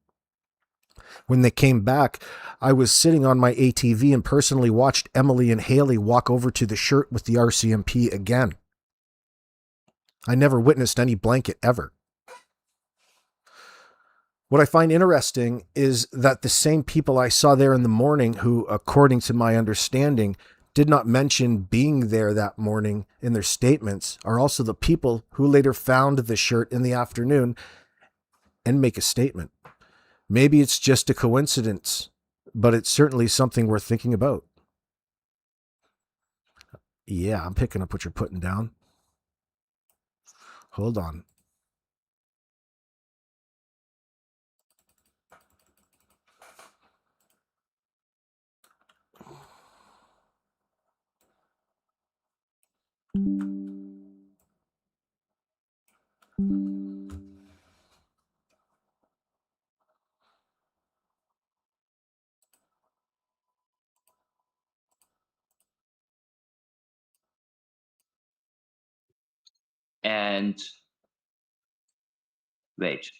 When they came back, I was sitting on my ATV and personally watched Emily and Haley walk over to the shirt with the RCMP again. I never witnessed any blanket ever. What I find interesting is that the same people I saw there in the morning who, according to my understanding, did not mention being there that morning in their statements are also the people who later found the shirt in the afternoon and make a statement. Maybe it's just a coincidence, but it's certainly something worth thinking about. Yeah, I'm picking up what you're putting down. Hold on. And wait.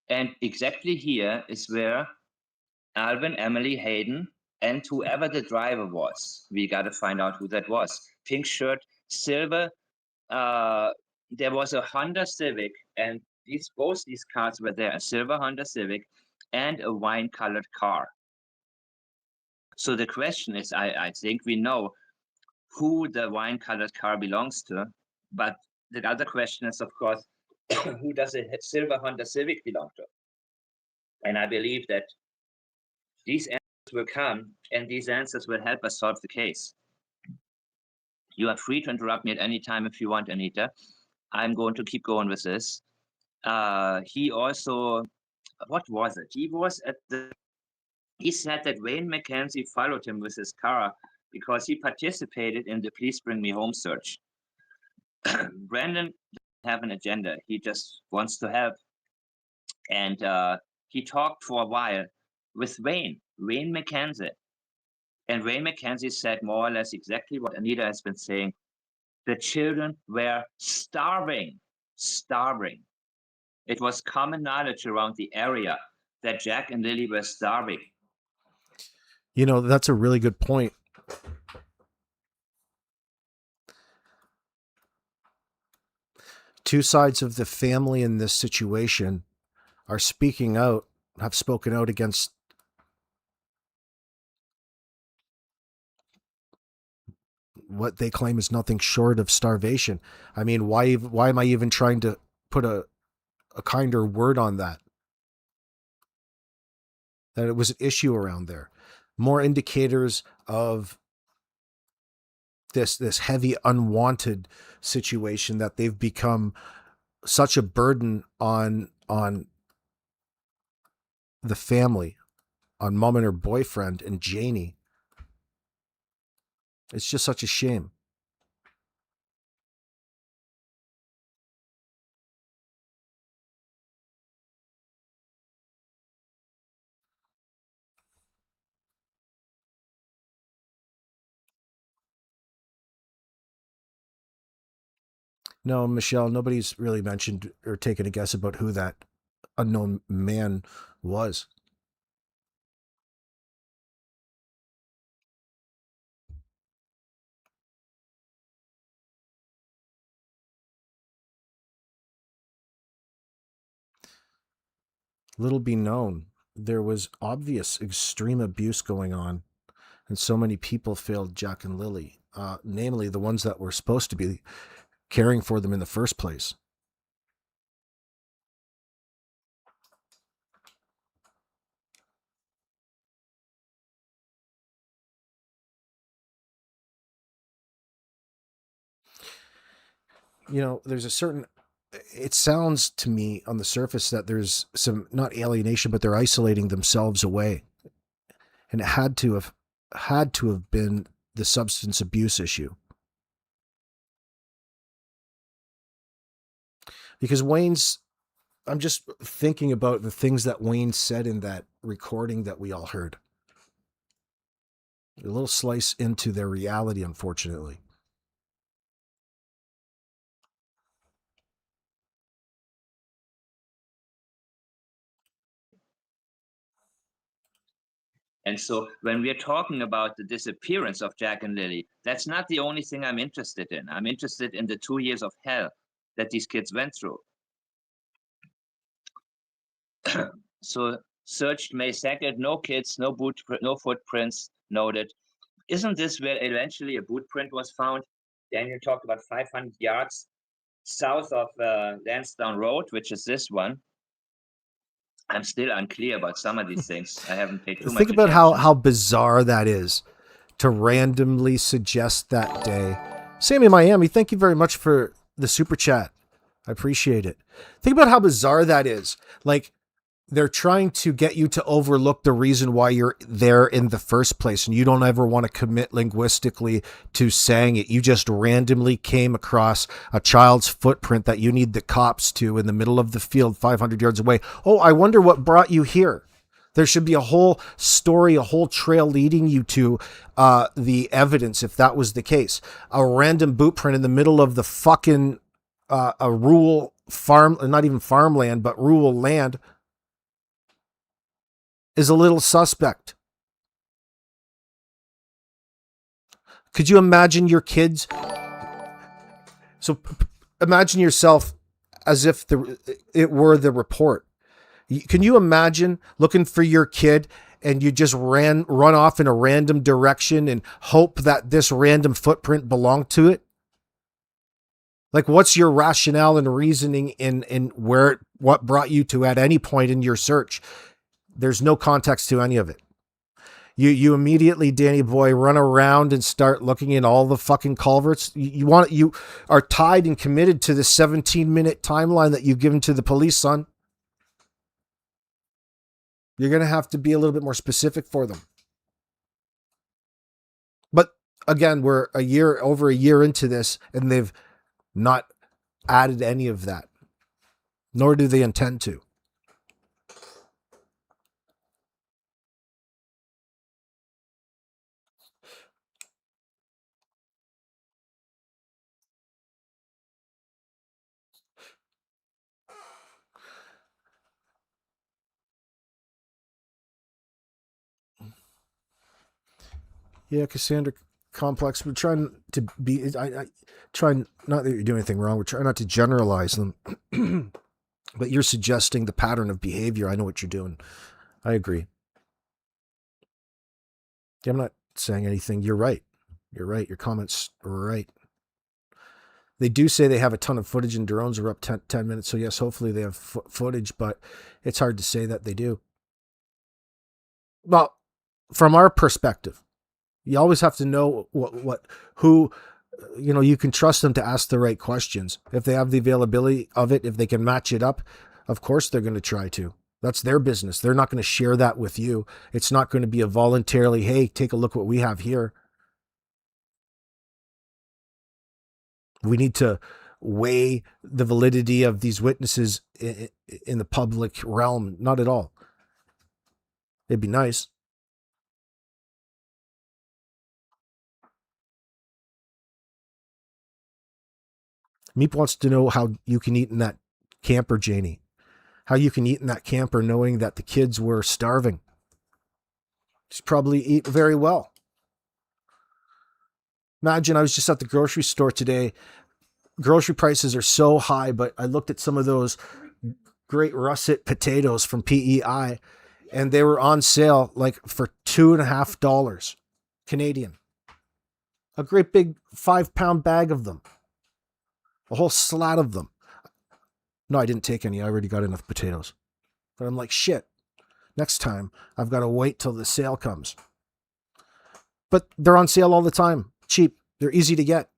And exactly here is where Alvin, Emily, Hayden, and whoever the driver was, we got to find out who that was. Pink shirt, silver. There was a Honda Civic, and both these cars were there, a silver Honda Civic and a wine-colored car. So the question is, I think we know who the wine-colored car belongs to, but the other question is, of course, who does a silver Honda Civic belong to? And I believe that these answers will come, and these answers will help us solve the case. You are free to interrupt me at any time if you want, Anita. I'm going to keep going with this. He also, what was it? He said that Wayne McKenzie followed him with his car because he participated in the Please Bring Me Home search. Brandon doesn't have an agenda. He just wants to help. And he talked for a while with Wayne McKenzie. And Wayne McKenzie said more or less exactly what Anita has been saying. The children were starving. It was common knowledge around the area that Jack and Lily were starving. You know, that's a really good point. Two sides of the family in this situation are speaking out, have spoken out against what they claim is nothing short of starvation. I mean, why am I even trying to put a kinder word on that? That it was an issue around there. More indicators of this heavy unwanted situation, that they've become such a burden on the family, on mom and her boyfriend and Janie. It's just such a shame. No, Michelle, nobody's really mentioned or taken a guess about who that unknown man was. Little be known, there was obvious extreme abuse going on, and so many people failed Jack and Lily, namely the ones that were supposed to be caring for them in the first place. You know, there's a certain, it sounds to me on the surface that there's some, not alienation, but they're isolating themselves away. And it had to have been the substance abuse issue. Because Wayne's, I'm just thinking about the things that Wayne said in that recording that we all heard. A little slice into their reality, unfortunately. And so when we're talking about the disappearance of Jack and Lily, that's not the only thing I'm interested in. I'm interested in the 2 years of hell that these kids went through. So searched May 2nd, no kids, no footprints noted. Isn't this where eventually a boot print was found? Daniel talked about 500 yards south of Lansdowne Road, which is this one. I'm still unclear about some of these things. I haven't paid too Think much about attention. how bizarre that is to randomly suggest that day. Sammy Miami, thank you very much for the super chat. I appreciate it. Think about how bizarre that is. Like, they're trying to get you to overlook the reason why you're there in the first place, and you don't ever want to commit linguistically to saying it. You just randomly came across a child's footprint that you need the cops to in the middle of the field 500 yards away. Oh, I wonder what brought you here. There should be a whole story, a whole trail leading you to the evidence if that was the case. A random boot print in the middle of the fucking a rural farm, not even farmland, but rural land, is a little suspect. Could you imagine your kids? So imagine yourself as if it were the report. Can you imagine looking for your kid and you just run off in a random direction and hope that this random footprint belonged to it? Like, what's your rationale and reasoning in what brought you to at any point in your search? There's no context to any of it. You immediately, Danny boy, run around and start looking in all the fucking culverts. You are tied and committed to the 17-minute timeline that you've given to the police, son. You're gonna have to be a little bit more specific for them. But again, we're over a year into this, and they've not added any of that, nor do they intend to. Yeah, Cassandra complex. We're trying to be. I try not that you're doing anything wrong. We're trying not to generalize them, but you're suggesting the pattern of behavior. I know what you're doing. I agree. I'm not saying anything. You're right. You're right. Your comments are right. They do say they have a ton of footage and drones are up 10 minutes. So yes, hopefully they have footage, but it's hard to say that they do. Well, from our perspective, you always have to know who, you can trust them to ask the right questions. If they have the availability of it, if they can match it up, of course they're going to try to. That's their business. They're not going to share that with you. It's not going to be a voluntarily, hey, take a look what we have here. We need to weigh the validity of these witnesses in the public realm. Not at all. It'd be nice. Meep wants to know how you can eat in that camper, Janie. How you can eat in that camper knowing that the kids were starving. Just probably eat very well. Imagine I was just at the grocery store today. Grocery prices are so high, but I looked at some of those great russet potatoes from PEI and they were on sale like for $2.50 Canadian. A great big 5-pound bag of them. A whole slat of them. No, I didn't take any. I already got enough potatoes. But I'm like, shit. Next time, I've got to wait till the sale comes. But they're on sale all the time. Cheap. They're easy to get.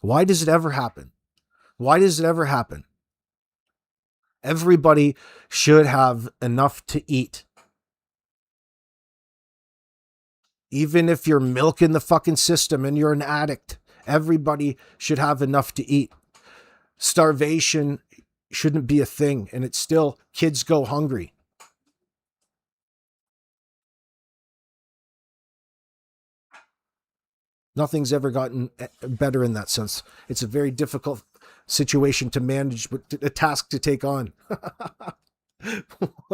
Why does it ever happen? Why does it ever happen? Everybody should have enough to eat. Even if you're milking the fucking system and you're an addict, everybody should have enough to eat. Starvation shouldn't be a thing, and it's still, kids go hungry. Nothing's ever gotten better in that sense. It's a very difficult situation to manage, but a task to take on.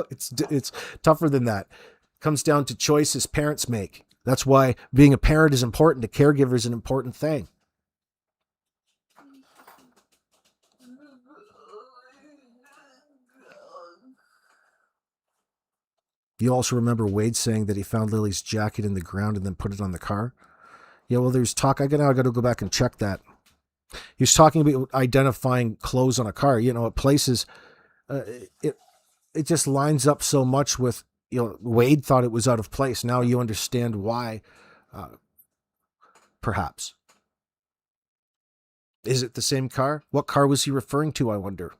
It's tougher than that. It comes down to choices parents make. That's why being a parent is important. A caregiver is an important thing. You also remember Wade saying that he found Lily's jacket in the ground and then put it on the car? Yeah, well, there's talk. I got to go back and check that. He was talking about identifying clothes on a car. At places, it just lines up so much with, Wade thought it was out of place. Now you understand why, perhaps. Is it the same car? What car was he referring to, I wonder?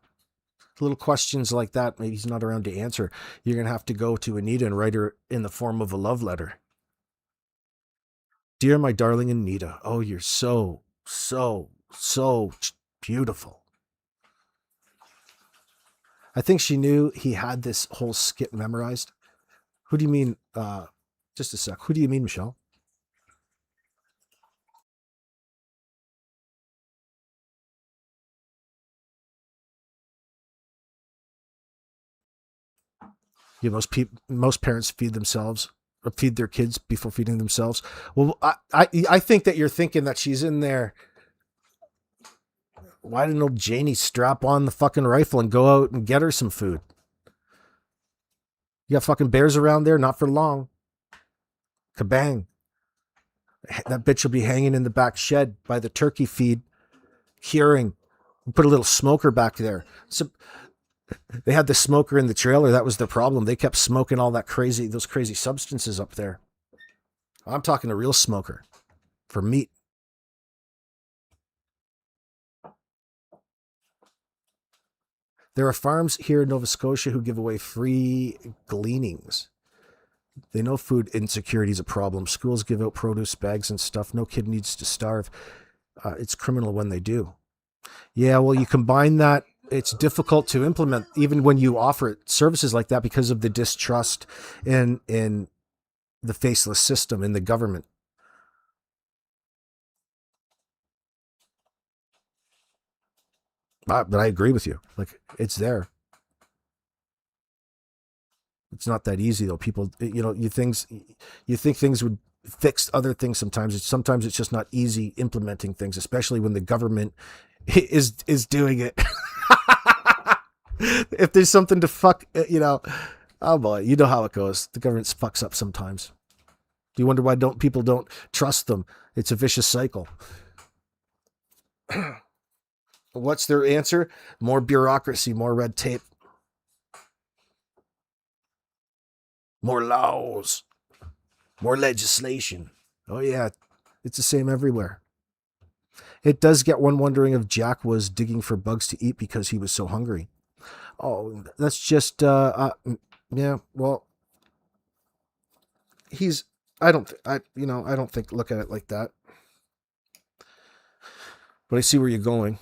Little questions like that, maybe he's not around to answer. You're going to have to go to Anita and write her in the form of a love letter. Dear my darling Anita, oh, you're so beautiful. I think she knew he had this whole skit memorized. Who do you mean? Just a sec. Who do you mean, Michelle? Yeah, most parents feed themselves or feed their kids before feeding themselves. Well, I think that you're thinking that she's in there. Why didn't old Janie strap on the fucking rifle and go out and get her some food? You got fucking bears around there? Not for long. Kabang. That bitch will be hanging in the back shed by the turkey feed, curing. Put a little smoker back there. So they had the smoker in the trailer. That was their problem. They kept smoking all those crazy substances up there. I'm talking a real smoker for meat. There are farms here in Nova Scotia who give away free gleanings. They know food insecurity is a problem. Schools give out produce bags and stuff. No kid needs to starve. It's criminal when they do. Yeah, well, you combine that. It's difficult to implement even when you offer services like that because of the distrust in the faceless system, in the government. But I agree with you. Like, it's there. It's not that easy though. People, you think things would fix other things. Sometimes it's just not easy implementing things, especially when the government is doing it. If there's something to fuck, oh boy, you know how it goes. The government fucks up sometimes. You wonder why people don't trust them. It's a vicious cycle. What's their answer? More bureaucracy, more red tape, more laws, more legislation. Oh yeah, it's the same everywhere. It does get one wondering if Jack was digging for bugs to eat because he was so hungry. Oh, that's just yeah. Well, I don't think look at it like that. But I see where you're going.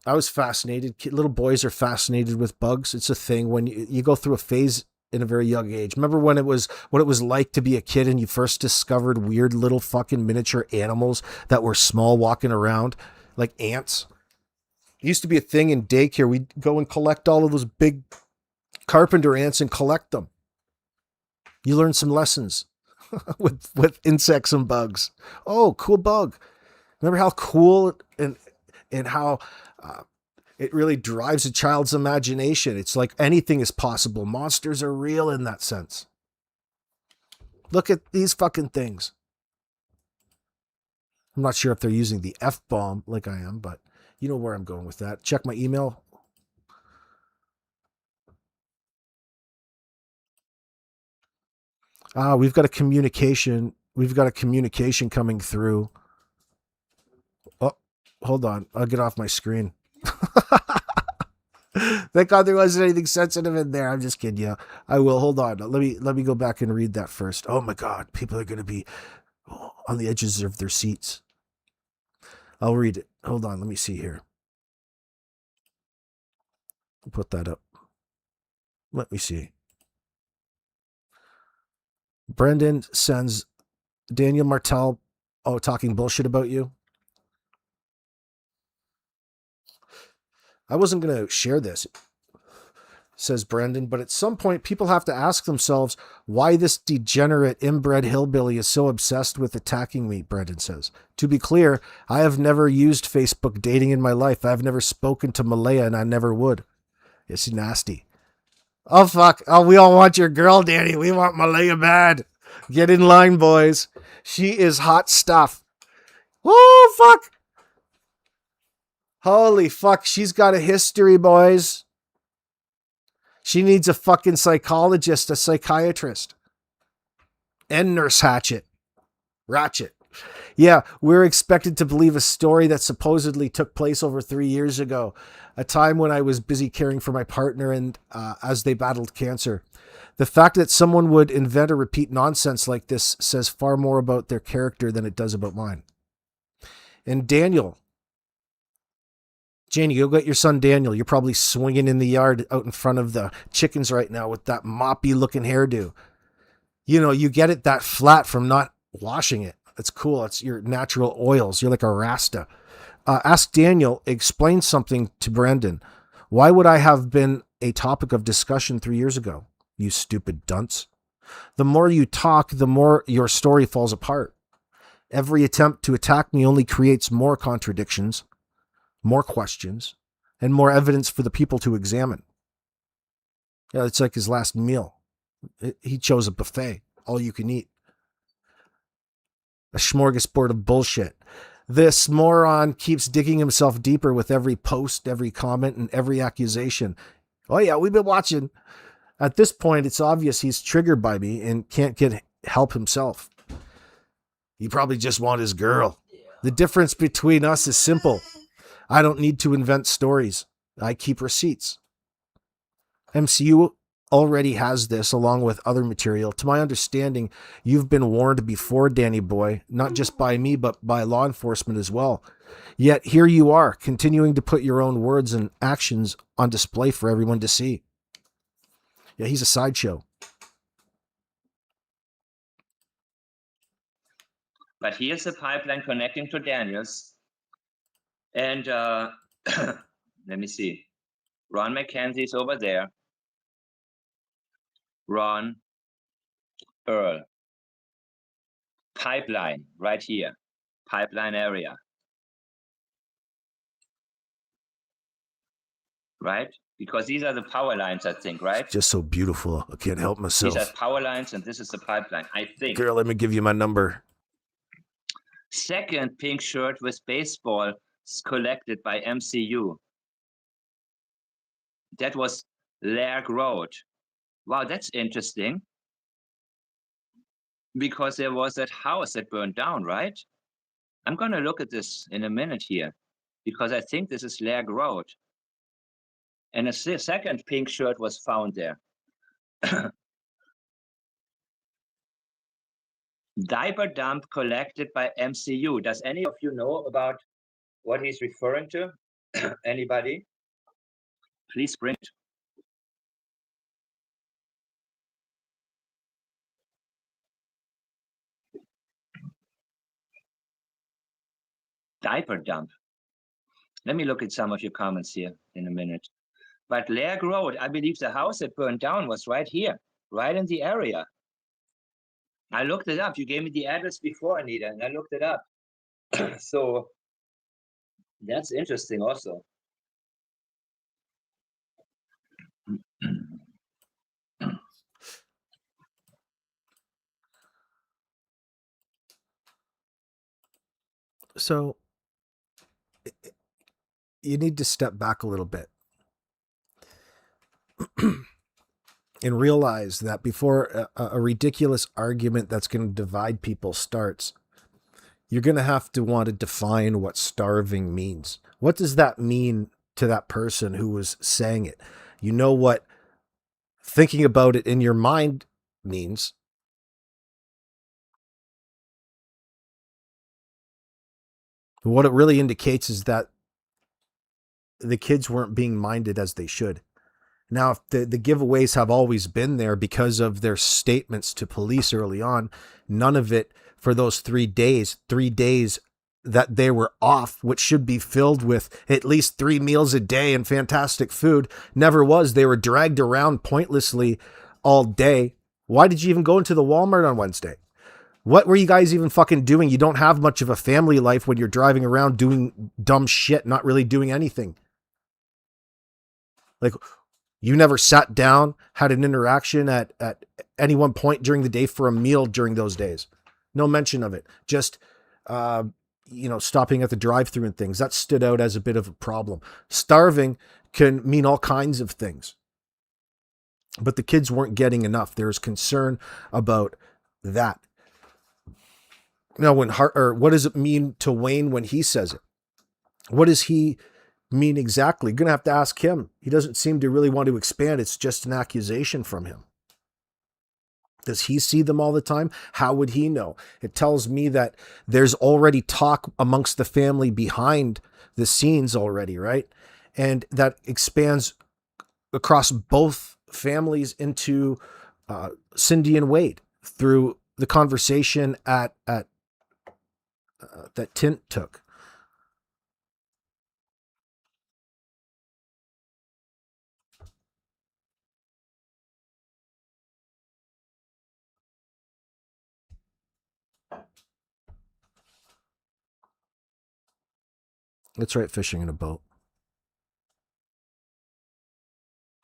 I was fascinated. Little boys are fascinated with bugs. It's a thing when you go through a phase in a very young age. Remember when what it was like to be a kid and you first discovered weird little fucking miniature animals that were small walking around like ants? It used to be a thing in daycare. We'd go and collect all of those big carpenter ants and collect them. You learn some lessons with insects and bugs. Oh, cool bug. Remember how cool and how it really drives a child's imagination. It's like anything is possible. Monsters are real in that sense. Look at these fucking things. I'm not sure if they're using the F-bomb like I am, but you know where I'm going with that. Check my email. We've got a communication coming through. Oh, hold on. I'll get off my screen. Thank God there wasn't anything sensitive in there. I'm just kidding you. I will. Hold on. Let me go back and read that first. Oh my God. People are going to be on the edges of their seats. I'll read it. Hold on. Let me see here. I'll put that up. Let me see. Brendan sends Daniel Martell, talking bullshit about you. I wasn't going to share this, says Brendan, but at some point people have to ask themselves why this degenerate inbred hillbilly is so obsessed with attacking me, Brendan says. To be clear, I have never used Facebook dating in my life. I've never spoken to Malaya and I never would. It's nasty. Oh, fuck. Oh, we all want your girl, Danny. We want Malaya bad. Get in line, boys. She is hot stuff. Oh, fuck. Holy fuck. She's got a history, boys. She needs a fucking psychologist, a psychiatrist. And Nurse Ratchet. Yeah, we're expected to believe a story that supposedly took place over 3 years ago, a time when I was busy caring for my partner and as they battled cancer. The fact that someone would invent or repeat nonsense like this says far more about their character than it does about mine. And Daniel, Janie, go get your son Daniel. You're probably swinging in the yard out in front of the chickens right now with that moppy looking hairdo. You get it that flat from not washing it. That's cool. It's your natural oils. You're like a Rasta. Ask Daniel, explain something to Brendan. Why would I have been a topic of discussion 3 years ago? You stupid dunce. The more you talk, the more your story falls apart. Every attempt to attack me only creates more contradictions, more questions, and more evidence for the people to examine. Yeah, it's like his last meal. He chose a buffet, all you can eat. A smorgasbord of bullshit. This moron keeps digging himself deeper with every post, every comment, and every accusation. Oh yeah, we've been watching. At this point, it's obvious he's triggered by me and can't get help himself. You probably just want his girl. The difference between us is simple. I don't need to invent stories. I keep receipts. MCU already has this along with other material. To my understanding, you've been warned before, Danny boy, not just by me, but by law enforcement as well. Yet here you are, continuing to put your own words and actions on display for everyone to see. Yeah, he's a sideshow. But here's a pipeline connecting to Daniel's. And let me see. Ron McKenzie's over there. Ron, Earl. Pipeline, right here. Pipeline area. Right? Because these are the power lines, I think, right? It's just so beautiful. I can't help myself. These are power lines, and this is the pipeline, I think. Girl, let me give you my number. Second pink shirt with baseball collected by MCU. That was Lairg Road. Wow, that's interesting. Because there was that house that burned down, right? I'm going to look at this in a minute here, because I think this is Lairg Road. And a second pink shirt was found there. Diaper dump collected by MCU. Does any of you know about what he's referring to? Anybody? Please bring it. Diaper dump. Let me look at some of your comments here in a minute. But Lairg Road, I believe the house that burned down was right here, right in the area. I looked it up. You gave me the address before, Anita, and I looked it up. So that's interesting also. So you need to step back a little bit and realize that before a ridiculous argument that's going to divide people starts, you're going to have to want to define what starving means. What does that mean to that person who was saying it? You know what thinking about it in your mind means. What it really indicates is that the kids weren't being minded as they should. Now, if the giveaways have always been there because of their statements to police early on, none of it for those 3 days that they were off, which should be filled with at least 3 meals a day and fantastic food, never was. They were dragged around pointlessly all day. Why did you even go into the Walmart on Wednesday? What were you guys even fucking doing? You don't have much of a family life when you're driving around doing dumb shit, not really doing anything. Like, you never sat down, had an interaction at any one point during the day for a meal during those days. No mention of it. Just, stopping at the drive-thru and things. That stood out as a bit of a problem. Starving can mean all kinds of things. But the kids weren't getting enough. There's concern about that. Now, what does it mean to Wayne when he says it? What does he mean exactly? You're going to have to ask him. He doesn't seem to really want to expand. It's just an accusation from him. Does he see them all the time? How would he know? It tells me that there's already talk amongst the family behind the scenes already, right? And that expands across both families into Cindy and Wade through the conversation that Tint took. That's right, fishing in a boat.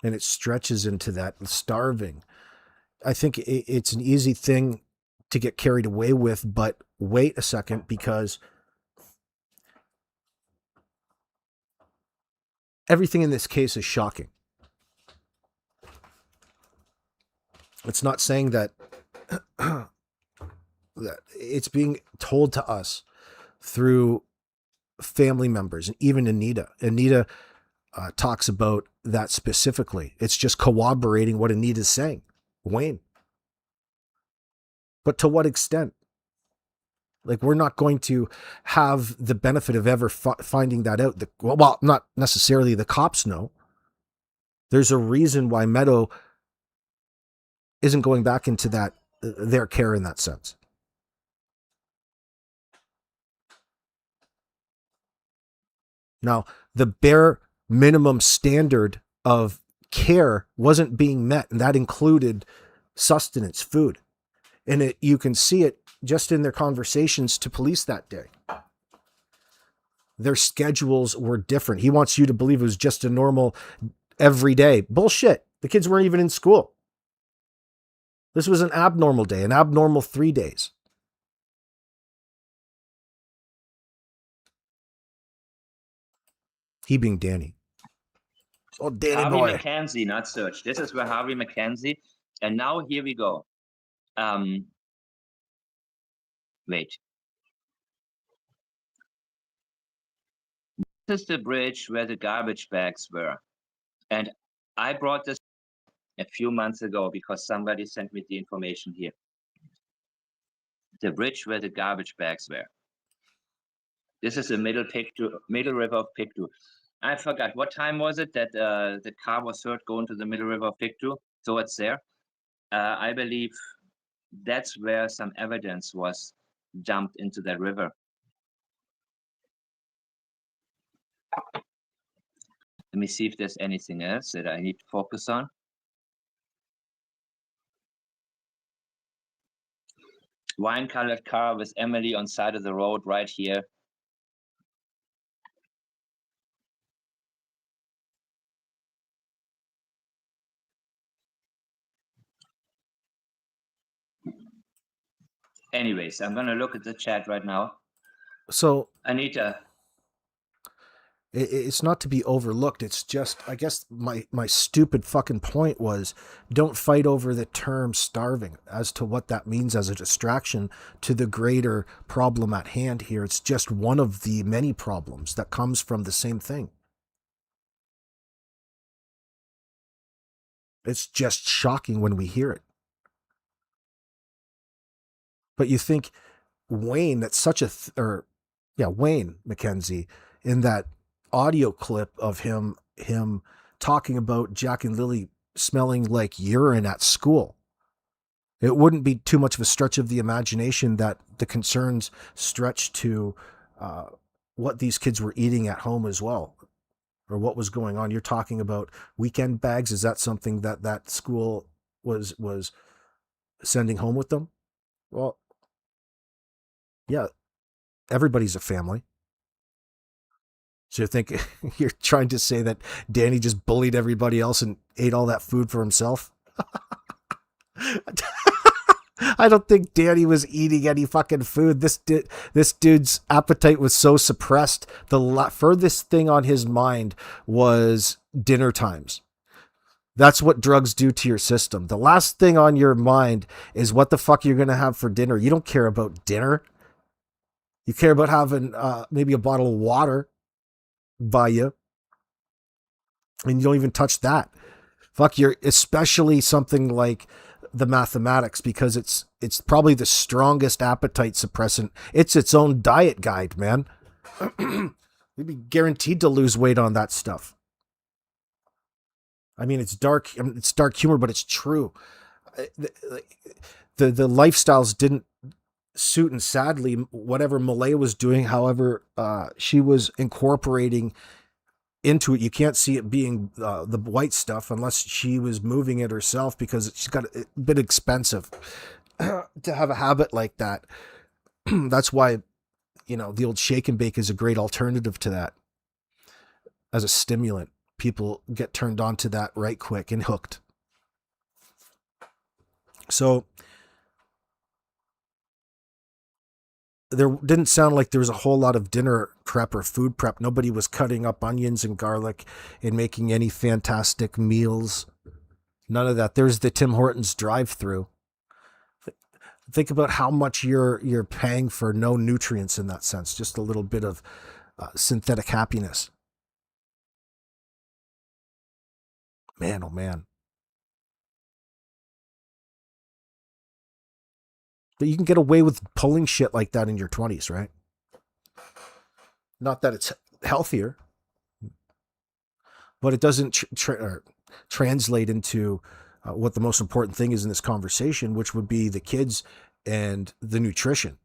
And it stretches into that starving. I think it's an easy thing to get carried away with, but wait a second, because everything in this case is shocking. It's not saying that that it's being told to us through family members and even Anita. Anita talks about that specifically. It's just corroborating what Anita's saying. Wayne. But to what extent? Like, we're not going to have the benefit of ever finding that out. Well, not necessarily the cops know. There's a reason why Meadow isn't going back into their care in that sense. Now, the bare minimum standard of care wasn't being met, and that included sustenance, food. And you can see it just in their conversations to police that day. Their schedules were different. He wants you to believe it was just a normal every day. Bullshit. The kids weren't even in school. This was an abnormal day, an abnormal 3 days. He being Danny. Oh, Danny Harvey boy. McKenzie, not search. This is where Harvey McKenzie. And now here we go. Wait. This is the bridge where the garbage bags were. And I brought this a few months ago because somebody sent me the information here. The bridge where the garbage bags were. This is the middle river of Pictou. I forgot, what time was it that the car was heard going to the middle river of Pictou? So it's there. I believe that's where some evidence was dumped into that river. Let me see if there's anything else that I need to focus on. Wine-colored car with Emily on side of the road right here. Anyways, I'm going to look at the chat right now. So, Anita. It's not to be overlooked. It's just, I guess my stupid fucking point was, don't fight over the term starving as to what that means as a distraction to the greater problem at hand here. It's just one of the many problems that comes from the same thing. It's just shocking when we hear it. But you think Wayne, that's such a, Wayne McKenzie, in that audio clip of him talking about Jack and Lily smelling like urine at school. It wouldn't be too much of a stretch of the imagination that the concerns stretch to what these kids were eating at home as well, or what was going on. You're talking about weekend bags. Is that something that school was sending home with them? Well, yeah, everybody's a family. So you think you're trying to say that Danny just bullied everybody else and ate all that food for himself? I don't think Danny was eating any fucking food. This dude's appetite was so suppressed. The furthest thing on his mind was dinner times. That's what drugs do to your system. The last thing on your mind is what the fuck you're going to have for dinner. You don't care about dinner. You care about having maybe a bottle of water by you, and you don't even touch that. Fuck, you're especially something like the mathematics, because it's probably the strongest appetite suppressant. It's its own diet guide, man. You'd be guaranteed to lose weight on that stuff. I mean, it's dark humor, but it's true. The lifestyles didn't suit, and sadly, whatever Malaya was doing, however she was incorporating into it, you can't see it being the white stuff unless she was moving it herself, because she's got a bit expensive to have a habit like that. That's why, the old shake and bake is a great alternative to that as a stimulant. People get turned on to that right quick and hooked. So there didn't sound like there was a whole lot of dinner prep or food prep. Nobody was cutting up onions and garlic and making any fantastic meals. None of that. There's the Tim Hortons drive-through. Think about how much you're paying for no nutrients in that sense. Just a little bit of synthetic happiness. Man, oh man. But you can get away with pulling shit like that in your 20s, right? Not that it's healthier, but it doesn't translate into what the most important thing is in this conversation, which would be the kids and the nutrition.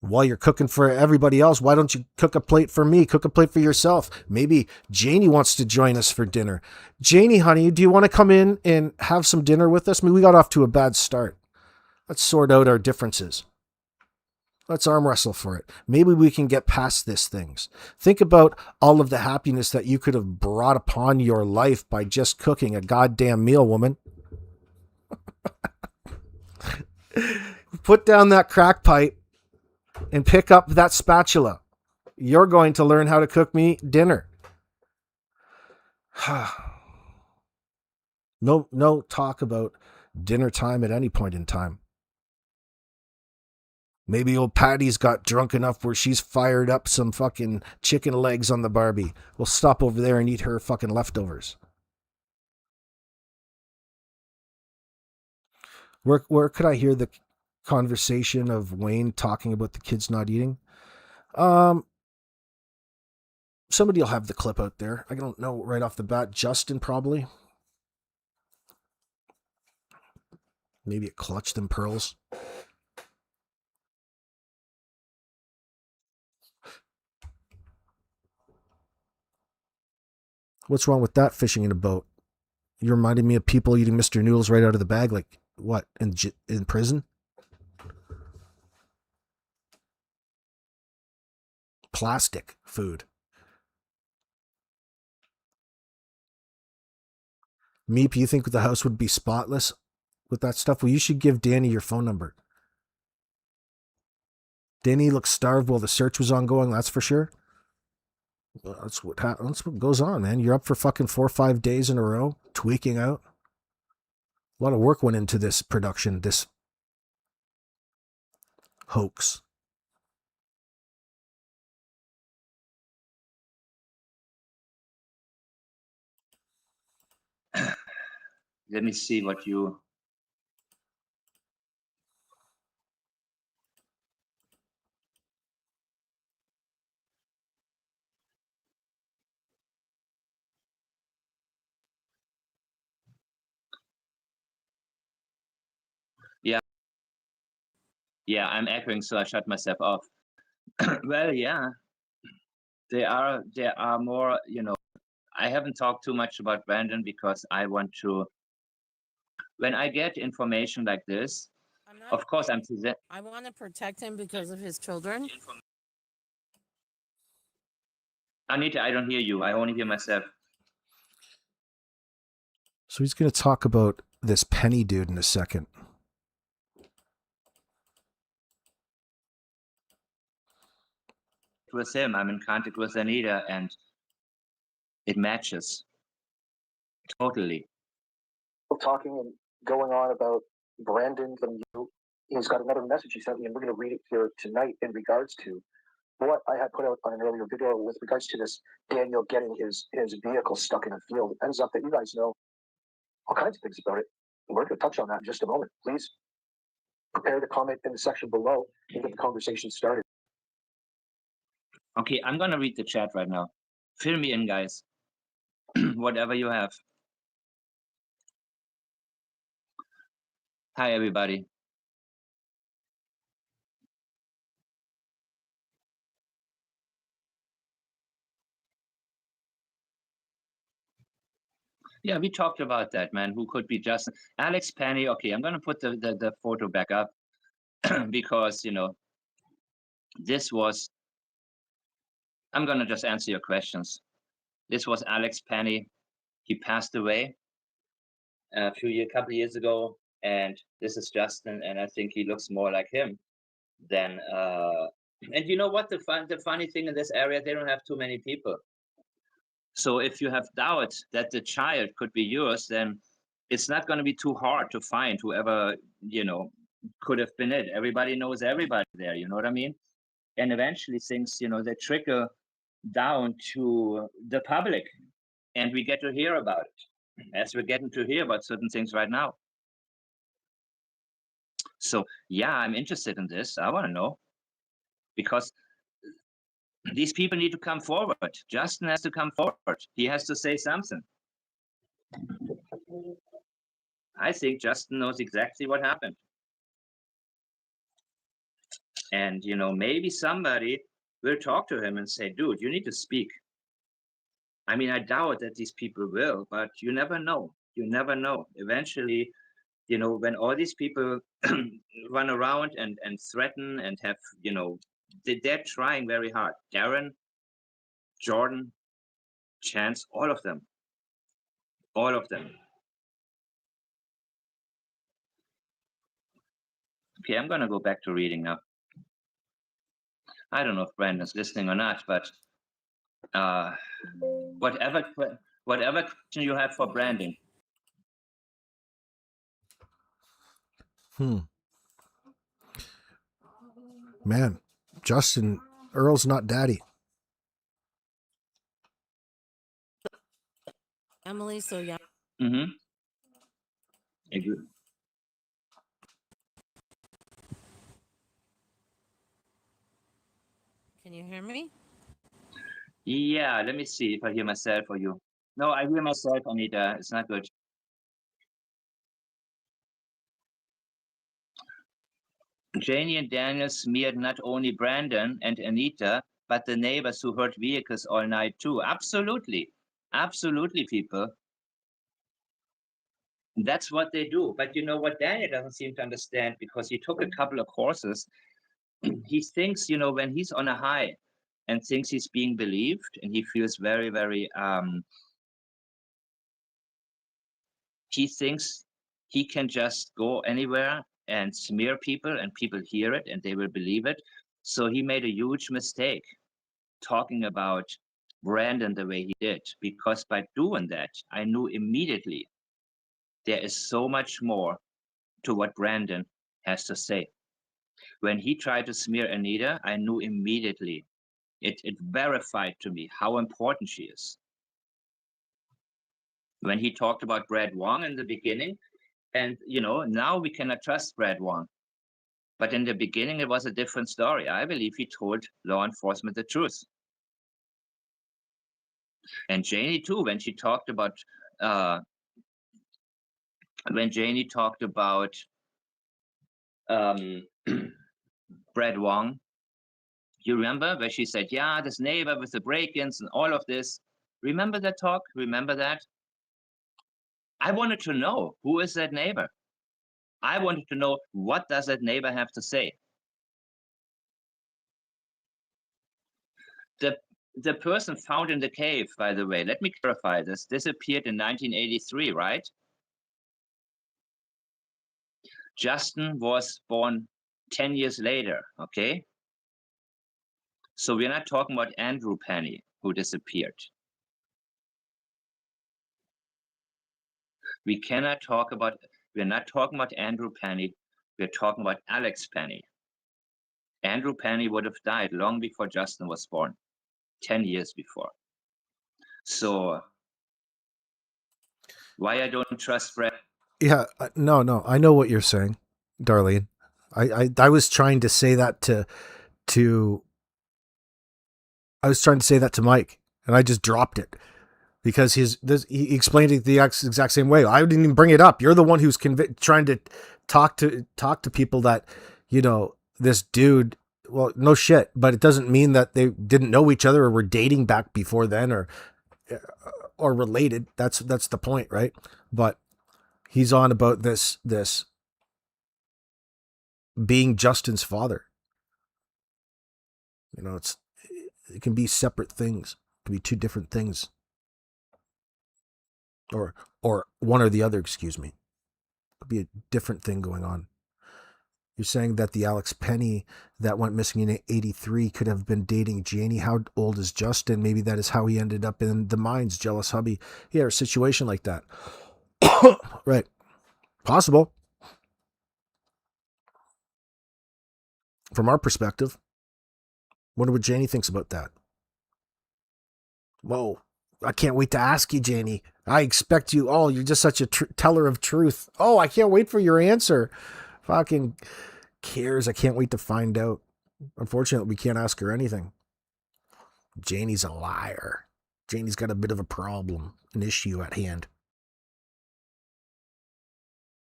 While you're cooking for everybody else, why don't you cook a plate for me? Cook a plate for yourself. Maybe Janie wants to join us for dinner. Janie, honey, do you want to come in and have some dinner with us? I mean, we got off to a bad start. Let's sort out our differences. Let's arm wrestle for it. Maybe we can get past these things. Think about all of the happiness that you could have brought upon your life by just cooking a goddamn meal, woman. Put down that crack pipe and pick up that spatula. You're going to learn how to cook me dinner. No talk about dinner time at any point in time. Maybe old Patty's got drunk enough where she's fired up some fucking chicken legs on the Barbie. We'll stop over there and eat her fucking leftovers. Where could I hear the conversation of Wayne talking about the kids not eating? Somebody will have the clip out there. I don't know right off the bat. Justin probably. Maybe it clutched them pearls. What's wrong with that fishing in a boat? You reminded me of people eating Mr. Noodles right out of the bag. Like, what, in prison? Plastic food. Meep, you think the house would be spotless with that stuff? Well, you should give Danny your phone number. Danny looked starved while the search was ongoing, that's for sure. Well, that's what goes on, man. You're up for fucking 4 or 5 days in a row, tweaking out. A lot of work went into this production, this hoax. Let me see what you... Yeah, I'm echoing, so I shut myself off. Well, yeah, there are more, I haven't talked too much about Brandon because I want to, when I get information like this, of course I want to protect him because of his children. Anita, I don't hear you. I only hear myself. So he's going to talk about this Penny dude in a second. With him, I'm in contact with Anita, and it matches totally. Talking and going on about Brandon from you. He's got another message he sent me, and we're going to read it here tonight in regards to what I had put out on an earlier video with regards to this Daniel getting his vehicle stuck in a field. It ends up that you guys know all kinds of things about it. We're going to touch on that in just a moment. Please prepare to comment in the section below and get the conversation started. Okay, I'm going to read the chat right now. Fill me in, guys. Whatever you have. Hi, everybody. Yeah, we talked about that, man. Who could be Justin? Alex Penny. Okay, I'm going to put the photo back up because, this was... I'm going to just answer your questions. This was Alex Penny. He passed away a couple of years ago, and this is Justin, and I think he looks more like him than... And you know what? The funny thing in this area, they don't have too many people. So if you have doubt that the child could be yours, then it's not going to be too hard to find whoever, could have been it. Everybody knows everybody there, you know what I mean? And eventually things, they trickle down to the public, and we get to hear about it, as we're getting to hear about certain things right now. So yeah, I'm interested in this. I want to know, because these people need to come forward. Justin has to come forward. He has to say something. I think Justin knows exactly what happened. And, you know, maybe somebody will talk to him and say, dude, you need to speak. I mean, I doubt that these people will, but you never know. You never know. Eventually, you know, when all these people run around and threaten and have, you know, they're trying very hard. Darren, Jordan, Chance, all of them. All of them. Okay, I'm going to go back to reading now. I don't know if Brandon's listening or not, but whatever question you have for Brandon. Man, Justin, Earl's not daddy. Emily, so young. Mm-hmm. Agree. Can you hear me? Yeah, let me see if I hear myself or you. No, I hear myself, Anita. It's not good. Janie and Daniel smeared not only Brandon and Anita, but the neighbors who heard vehicles all night too. Absolutely. Absolutely, people. That's what they do. But you know what Daniel doesn't seem to understand, because he took a couple of courses. He thinks, you know, when he's on a high and thinks he's being believed, and he feels very, very, he thinks he can just go anywhere and smear people and people hear it and they will believe it. So he made a huge mistake talking about Brandon the way he did, because by doing that, I knew immediately there is so much more to what Brandon has to say. When he tried to smear Anita, I knew immediately. It verified to me how important she is. When he talked about Brad Wong in the beginning, and you know, now we cannot trust Brad Wong. But in the beginning, it was a different story. I believe he told law enforcement the truth. And Janie too, when she talked about Brad Wong, you remember where she said, yeah, this neighbor with the break-ins and all of this. Remember that talk? Remember that? I wanted to know, who is that neighbor? I wanted to know, what does that neighbor have to say? The person found in the cave, by the way, let me clarify this, disappeared in 1983, right? Justin was born 10 years later, okay? So we're not talking about Andrew Penny, who disappeared. We're not talking about Andrew Penny, we're talking about Alex Penny. Andrew Penny would have died long before Justin was born, 10 years before. So why I don't trust Brad? Yeah, no, I know what you're saying, Darlene. I was trying to say that to I was trying to say that to Mike, and I just dropped it because he explained it the exact same way. I didn't even bring it up. You're the one who's trying to talk to people that, you know, this dude. Well, no shit, but it doesn't mean that they didn't know each other or were dating back before then or related. That's the point, right? But he's on about this being Justin's father. You know, it can be separate things. It can be two different things. Or one or the other, excuse me. It could be a different thing going on. You're saying that the Alex Penny that went missing in 83 could have been dating Janie. How old is Justin? Maybe that is how he ended up in the mines, jealous hubby. Yeah, a situation like that. Right. Possible. From our perspective. Wonder what Janie thinks about that. Whoa. I can't wait to ask you, Janie. I expect you. Oh, you're just such a teller of truth. Oh, I can't wait for your answer. Fucking cares. I can't wait to find out. Unfortunately, we can't ask her anything. Janie's a liar. Janie's got a bit of a problem, an issue at hand.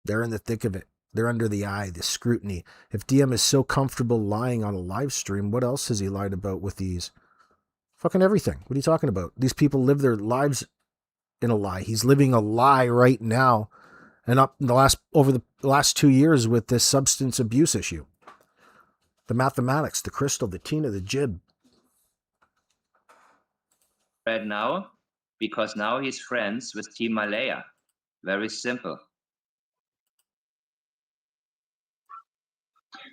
They're in the thick of it. They're under the eye, the scrutiny. If DM is so comfortable lying on a live stream, what else has he lied about with these? Fucking everything. What are you talking about? These people live their lives in a lie. He's living a lie right now, and over the last 2 years with this substance abuse issue. The mathematics, the crystal, the Tina, the jib. Right now, because now he's friends with Team Malaya. Very simple.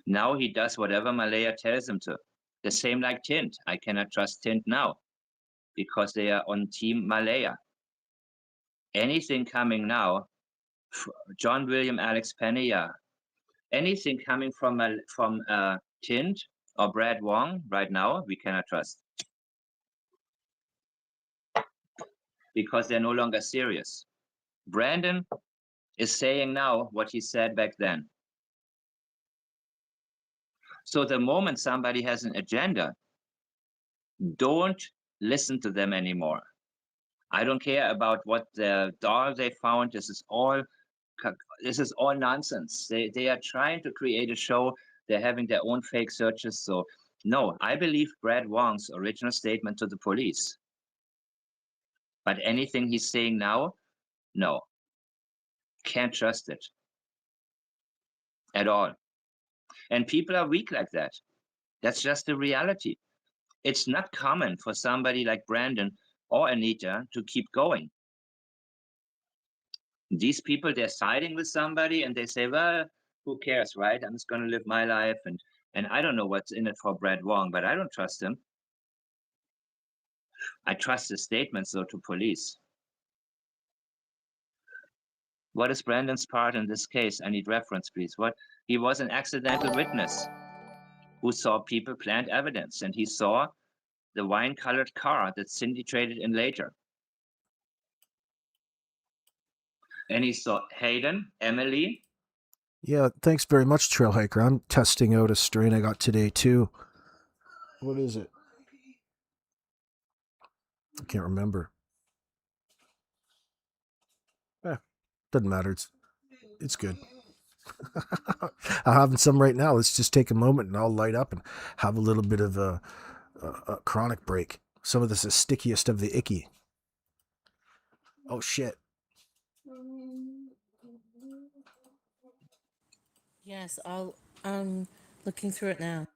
Now he does whatever Malaya tells him to. The same like Tint. I cannot trust Tint now because they are on Team Malaya. Anything coming now, John William, Alex Pena, anything coming from Tint or Brad Wong right now, we cannot trust. Because they're no longer serious. Brandon is saying now what he said back then. So the moment somebody has an agenda, don't listen to them anymore. I don't care about what the doll they found. This is all nonsense. They are trying to create a show. They're having their own fake searches. So no, I believe Brad Wong's original statement to the police. But anything he's saying now, no. Can't trust it at all. And people are weak like that. That's just the reality. It's not common for somebody like Brandon or Anita to keep going. These people, they're siding with somebody and they say, well, who cares, right? I'm just going to live my life. And I don't know what's in it for Brad Wong, but I don't trust him. I trust his statements, though, to police. What is Brandon's part in this case? I need reference, please. He was an accidental witness who saw people plant evidence, and he saw the wine-colored car that Cindy traded in later. And he saw Hayden, Emily. Yeah, thanks very much, Trail Hiker. I'm testing out a strain I got today, too. What is it? I can't remember. Doesn't matter. It's good. I'm having some right now. Let's just take a moment and I'll light up and have a little bit of a chronic break. Some of this is stickiest of the icky. Oh, shit. Yes, I'm looking through it now.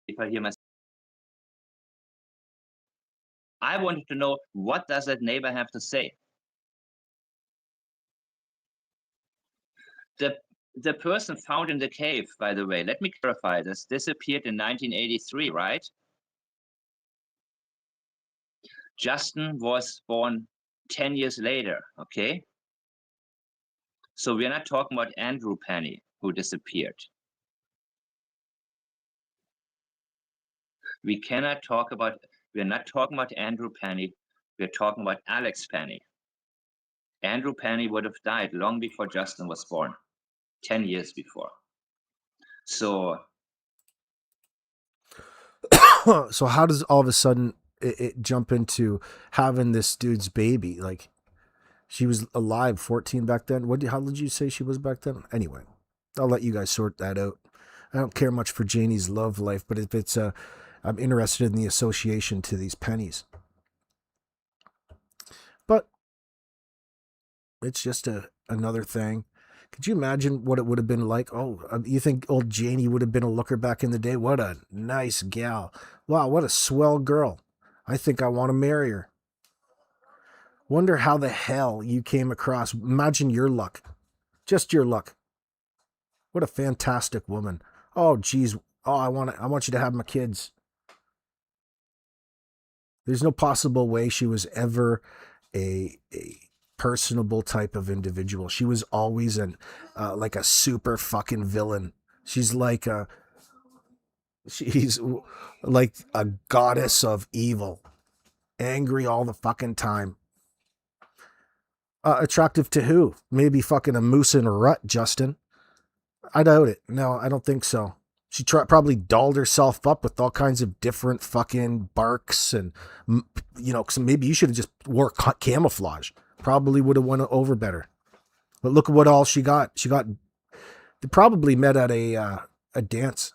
If I hear myself, I wanted to know, what does that neighbor have to say? The person found in the cave, by the way, let me clarify this, disappeared in 1983, right? Justin was born 10 years later, okay? So we're not talking about Andrew Penny, who disappeared. We're not talking about Andrew Penny, we're talking about Alex Penny. Andrew Penny would have died long before Justin was born, 10 years before. So how does all of a sudden it jump into having this dude's baby? Like, she was alive 14 back then. How did you say she was back then? Anyway, I'll let you guys sort that out. I don't care much for Janie's love life, but if it's I'm interested in the association to these pennies. But it's just another thing. Could you imagine what it would have been like? Oh, you think old Janie would have been a looker back in the day? What a nice gal. Wow, what a swell girl. I think I want to marry her. Wonder how the hell you came across. Imagine your luck. Just your luck. What a fantastic woman. Oh, geez. Oh, I want you to have my kids. There's no possible way she was ever a personable type of individual. She was always like a super fucking villain. She's like a goddess of evil. Angry all the fucking time. Attractive to who? Maybe fucking a moose in a rut, Justin. I doubt it. No, I don't think so. She probably dolled herself up with all kinds of different fucking barks and, so maybe you should have just wore camouflage. Probably would have won it over better. But look at what all she got. They probably met at a dance,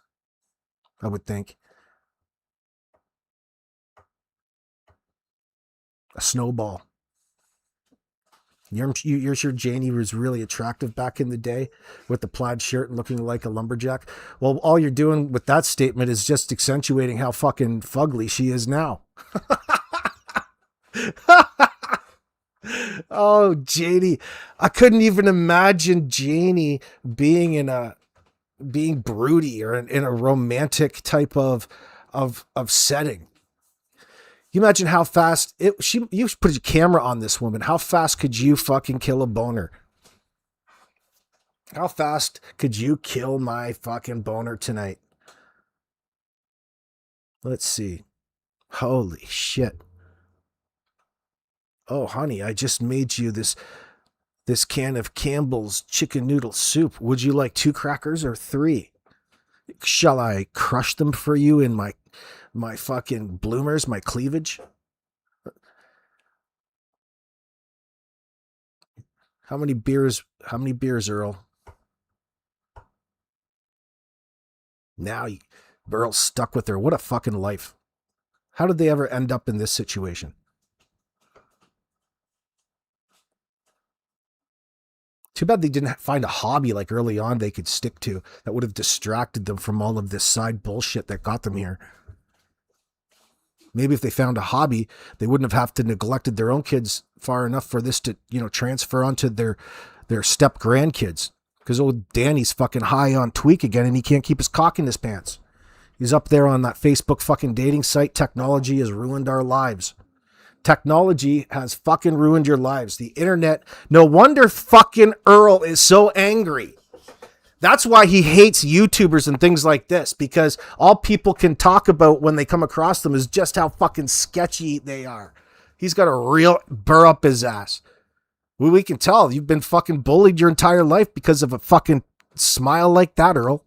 I would think. A snowball. You're sure Janie was really attractive back in the day with the plaid shirt and looking like a lumberjack? Well, all you're doing with that statement is just accentuating how fucking fugly she is now. Oh, Janie. I couldn't even imagine Janie being broody or in a romantic type of setting. You imagine how fast you put a camera on this woman. How fast could you fucking kill a boner? How fast could you kill my fucking boner tonight? Let's see. Holy shit. Oh, honey, I just made you this can of Campbell's chicken noodle soup. Would you like 2 crackers or 3? Shall I crush them for you in my fucking bloomers, my cleavage? How many beers, Earl? Now Earl's stuck with her. What a fucking life. How did they ever end up in this situation? Too bad they didn't find a hobby like early on they could stick to that would have distracted them from all of this side bullshit that got them here. Maybe if they found a hobby, they wouldn't have to neglected their own kids far enough for this to, transfer onto their step grandkids. Because old Danny's fucking high on tweak again and he can't keep his cock in his pants. He's up there on that Facebook fucking dating site. Technology has ruined our lives. Technology has fucking ruined your lives. The internet. No wonder fucking Earl is so angry. That's why he hates YouTubers and things like this, because all people can talk about when they come across them is just how fucking sketchy they are. He's got a real burr up his ass. We can tell you've been fucking bullied your entire life because of a fucking smile like that, Earl.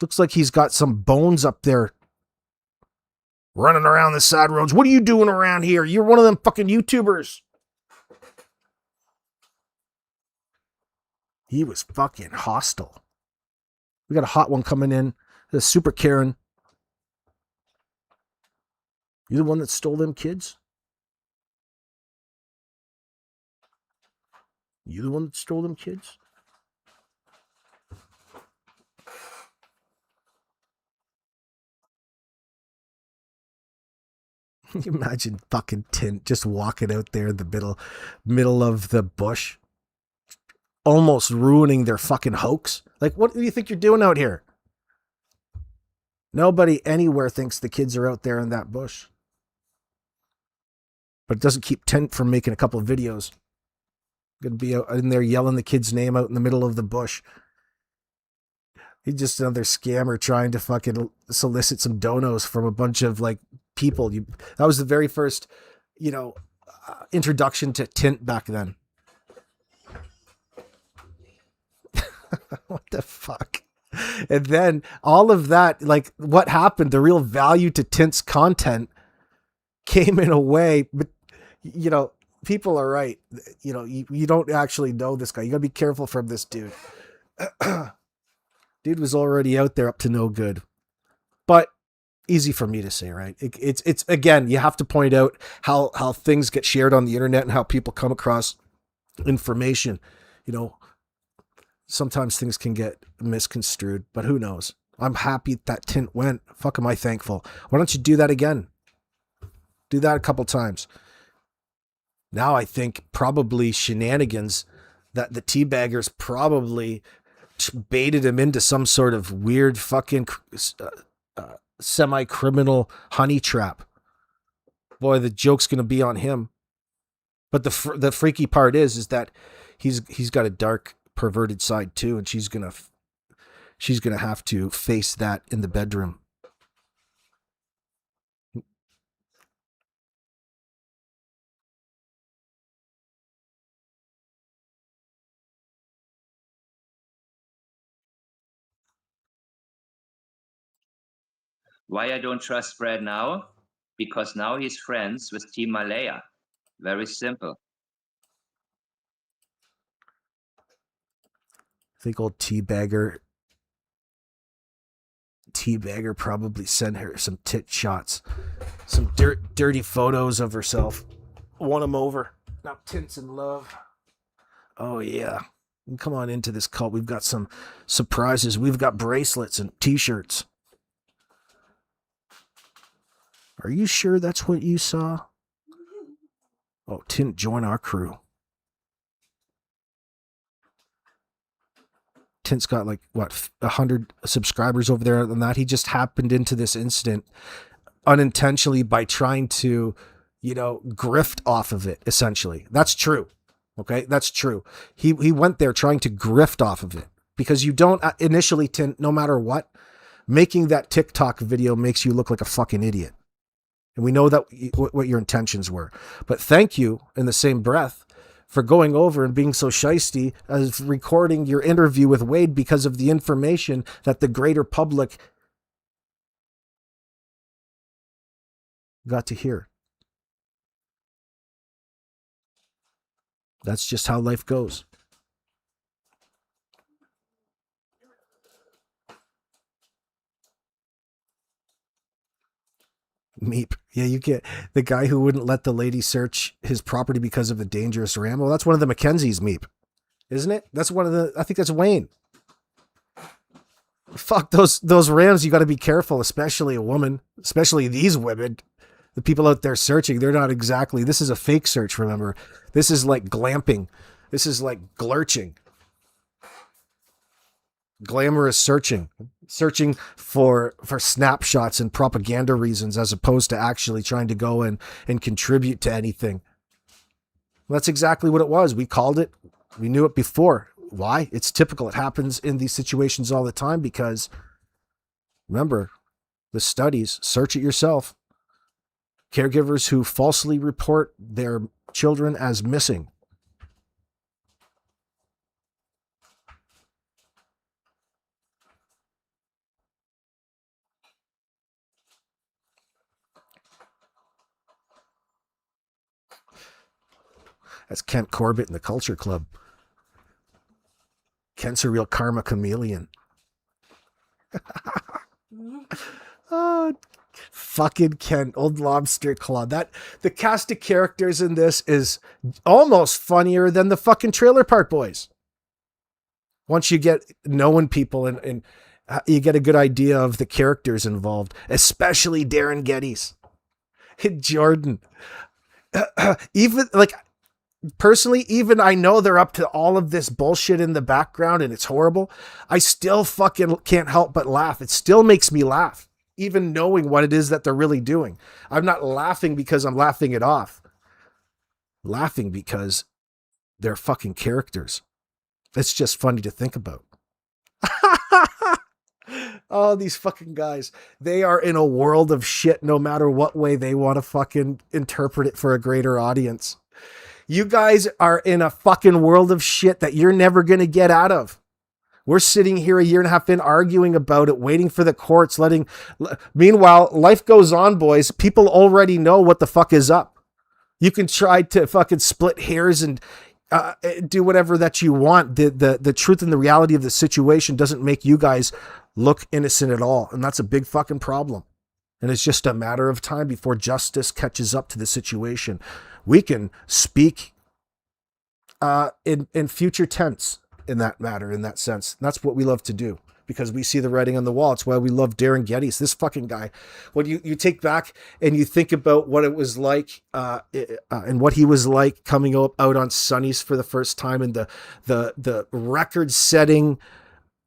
Looks like he's got some bones up there running around the side roads. What are you doing around here? You're one of them fucking YouTubers. He was fucking hostile. We got a hot one coming in. The Super Karen. You the one that stole them kids? You the one that stole them kids? Can you imagine fucking Tint just walking out there in the middle of the bush? Almost ruining their fucking hoax. Like, what do you think you're doing out here? Nobody anywhere thinks the kids are out there in that bush. But it doesn't keep Tint from making a couple of videos. Gonna be out in there yelling the kid's name out in the middle of the bush. He's just another scammer trying to fucking solicit some donos from a bunch of like people. That was the very first, introduction to Tint back then. What the fuck? And then all of that, like what happened, the real value to Tint's content came in a way, but people are right. You don't actually know this guy. You gotta be careful from this dude. Dude was already out there up to no good, but easy for me to say, right? It's again, you have to point out how things get shared on the internet and how people come across information. Sometimes things can get misconstrued, but who knows? I'm happy that Tint went. Fuck, am I thankful? Why don't you do that again? Do that a couple times. Now I think probably shenanigans that the teabaggers probably baited him into some sort of weird fucking semi-criminal honey trap. Boy, the joke's going to be on him. But the freaky part is that he's got a dark, perverted side too, and she's gonna have to face that in the bedroom. Why I don't trust Brad now? because now he's friends with Team Malaya. Very simple. I think old Teabagger probably sent her some tit shots, some dirty photos of herself. Won him over. Now Tint's in love. Oh yeah. Come on into this cult. We've got some surprises. We've got bracelets and t-shirts. Are you sure that's what you saw? Oh, Tint, join our crew. Tint's got like, what, 100 subscribers over there and that. He just happened into this incident unintentionally by trying to, grift off of it, essentially. That's true. Okay, that's true. He went there trying to grift off of it because you don't initially, Tint, no matter what, making that TikTok video makes you look like a fucking idiot. And we know that what your intentions were. But thank you in the same breath for going over and being so shisty as recording your interview with Wade because of the information that the greater public got to hear. That's just how life goes. Meep. Yeah, you get the guy who wouldn't let the lady search his property because of a dangerous ram. Well, that's one of the Mackenzies, Meep. Isn't it? That's one of the, I think that's Wayne. Fuck those rams. You got to be careful, especially a woman, especially these women. The people out there searching, they're not exactly, this is a fake search, remember? This is like glamping. This is like glurching. Glamorous searching for snapshots and propaganda reasons as opposed to actually trying to go and contribute to anything. That's exactly what it was. We called it. We knew it before. Why? It's typical. It happens in these situations all the time because, remember, the studies, search it yourself. Caregivers who falsely report their children as missing. That's Kent Corbett in the Culture Club. Kent's a real karma chameleon. Oh, fucking Kent, Old Lobster Claw. The cast of characters in this is almost funnier than the fucking Trailer Park Boys. Once you get knowing people and you get a good idea of the characters involved, especially Darren Geddes and Jordan. Even like, personally, even I know they're up to all of this bullshit in the background and it's horrible. I still fucking can't help but laugh. It still makes me laugh, even knowing what it is that they're really doing. I'm not laughing because I'm laughing it off. Laughing because they're fucking characters. It's just funny to think about. Oh, these fucking guys. They are in a world of shit no matter what way they want to fucking interpret it for a greater audience. You guys are in a fucking world of shit that you're never going to get out of. We're sitting here a year and a half in arguing about it, waiting for the courts, meanwhile, life goes on, boys. People already know what the fuck is up. You can try to fucking split hairs and do whatever that you want. The truth and the reality of the situation doesn't make you guys look innocent at all. And that's a big fucking problem. And it's just a matter of time before justice catches up to the situation. We can speak in future tense in that matter, in that sense. And that's what we love to do because we see the writing on the wall. It's why we love Darren Geddes, this fucking guy. When you take back and you think about what it was like and what he was like coming out on Sonny's for the first time and the record-setting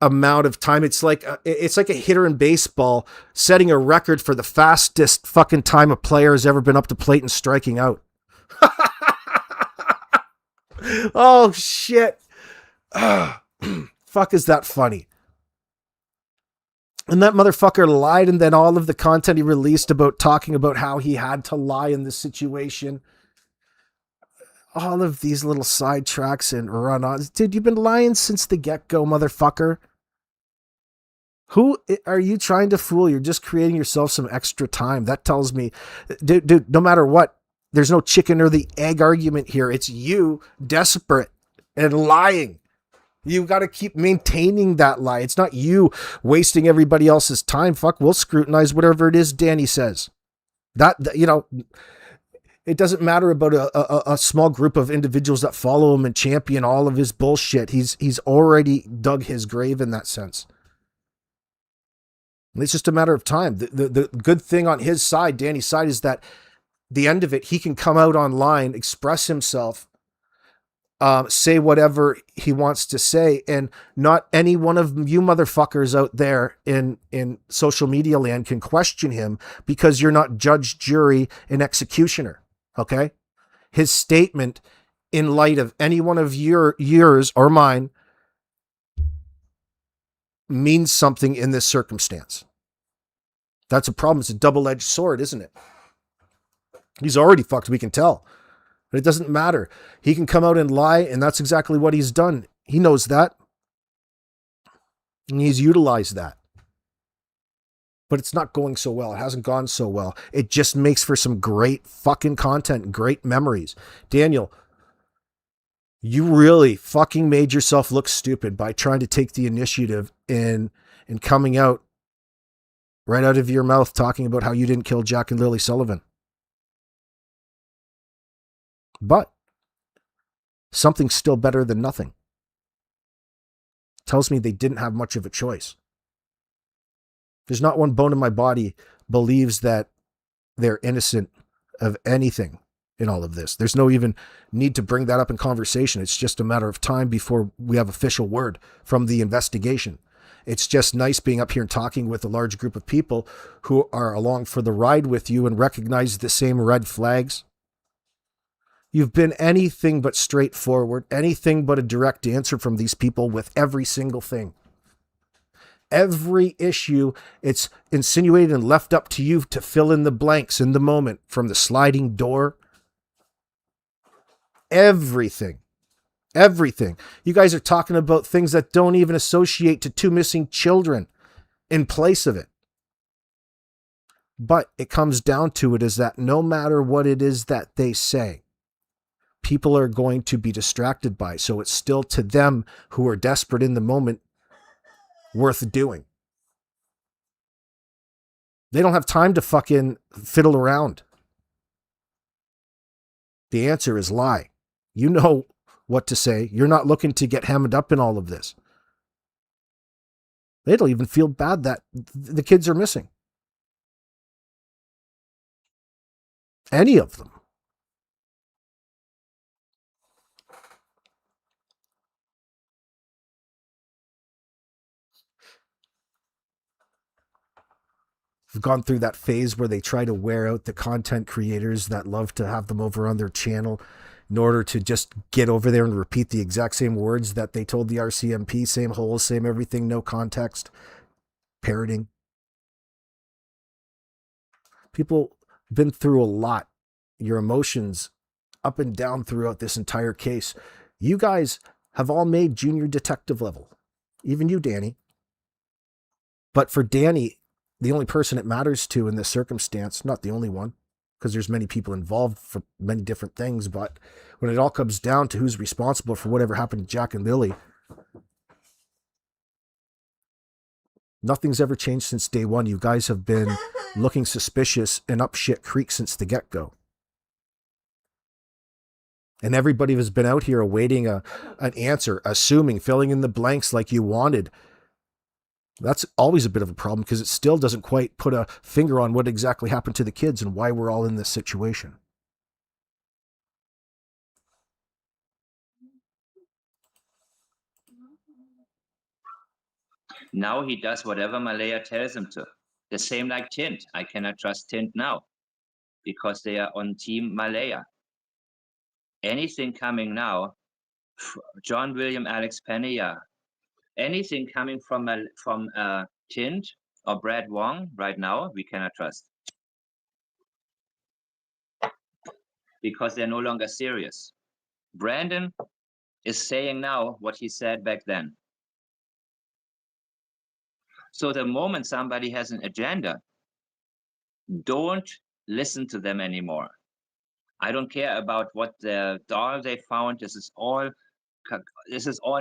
amount of time. It's like a hitter in baseball setting a record for the fastest fucking time a player has ever been up to plate and striking out. Oh shit. Fuck, is that funny? And that motherfucker lied, and then all of the content he released about talking about how he had to lie in this situation. All of these little sidetracks and run-ons. Dude, you've been lying since the get-go, motherfucker. Who are you trying to fool? You're just creating yourself some extra time. That tells me, dude, no matter what, there's no chicken or the egg argument here. It's you desperate and lying. You got to keep maintaining that lie. It's not you wasting everybody else's time. Fuck, we'll scrutinize whatever it is Danny says. That you know, it doesn't matter about a small group of individuals that follow him and champion all of his bullshit. He's already dug his grave in that sense. It's just a matter of time. The good thing on his side, Danny's side, is that the end of it, he can come out online, express himself, say whatever he wants to say, and not any one of you motherfuckers out there in social media land can question him because you're not judge, jury, and executioner. Okay? His statement, in light of any one of yours or mine, means something in this circumstance. That's a problem. It's a double-edged sword, isn't it? He's already fucked, we can tell. But it doesn't matter. He can come out and lie, and that's exactly what he's done. He knows that. And he's utilized that. But it's not going so well. It hasn't gone so well. It just makes for some great fucking content, great memories. Daniel, you really fucking made yourself look stupid by trying to take the initiative in coming out right out of your mouth talking about how you didn't kill Jack and Lily Sullivan. But something's still better than nothing. Tells me they didn't have much of a choice. There's not one bone in my body believes that they're innocent of anything in all of this. There's no even need to bring that up in conversation. It's just a matter of time before we have official word from the investigation. It's just nice being up here and talking with a large group of people who are along for the ride with you and recognize the same red flags. You've been anything but straightforward, anything but a direct answer from these people with every single thing. Every issue, it's insinuated and left up to you to fill in the blanks in the moment, from the sliding door. Everything. You guys are talking about things that don't even associate to 2 missing children in place of it. But it comes down to it is that no matter what it is that they say, people are going to be distracted by. So it's still, to them who are desperate in the moment, worth doing. They don't have time to fucking fiddle around. The answer is lie. You know what to say. You're not looking to get hemmed up in all of this. They don't even feel bad that the kids are missing. Any of them. We've gone through that phase where they try to wear out the content creators that love to have them over on their channel in order to just get over there and repeat the exact same words that they told the RCMP, same holes, same everything, no context, parroting. People have been through a lot. Your emotions up and down throughout this entire case. You guys have all made junior detective level. Even you, Danny. But for Danny, the only person it matters to in this circumstance, not the only one, because there's many people involved for many different things, but when it all comes down to who's responsible for whatever happened to Jack and Lily, nothing's ever changed since day one. You guys have been looking suspicious and up shit creek since the get-go. And everybody has been out here awaiting an answer, assuming, filling in the blanks like you wanted. That's always a bit of a problem because it still doesn't quite put a finger on what exactly happened to the kids and why we're all in this situation. Now he does whatever Malaya tells him to. The same like Tint. I cannot trust Tint now because they are on team Malaya. Anything coming now, John William Alex Pena, anything coming from Tint or Brad Wong right now, we cannot trust. Because they're no longer serious. Brandon is saying now what he said back then. So the moment somebody has an agenda, don't listen to them anymore. I don't care about what the doll they found. This is all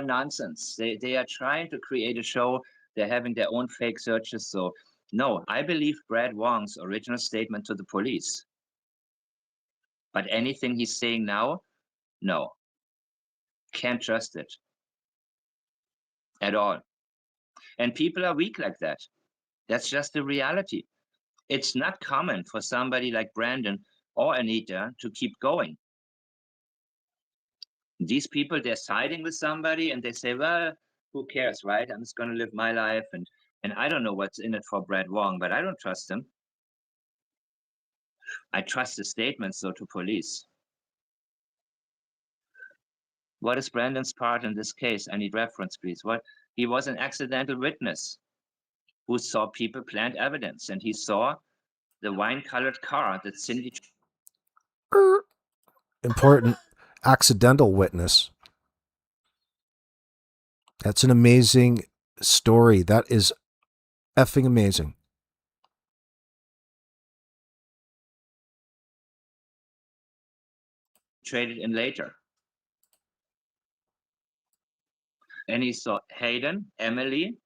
nonsense. They are trying to create a show. They're having their own fake searches. So no, I believe Brad Wong's original statement to the police. But anything he's saying now, no. Can't trust it at all. And people are weak like that. That's just the reality. It's not common for somebody like Brandon or Anita to keep going. These people, they're siding with somebody and they say, well, who cares, right? I'm just going to live my life. And I don't know what's in it for Brad Wong, but I don't trust him. I trust the statements, though, to police. What is Brandon's part in this case? I need reference, please. What? He was an accidental witness who saw people plant evidence, and he saw the wine-colored car that Cindy... Important accidental witness. That's an amazing story. That is effing amazing. Traded in later. And he saw Hayden, Emily,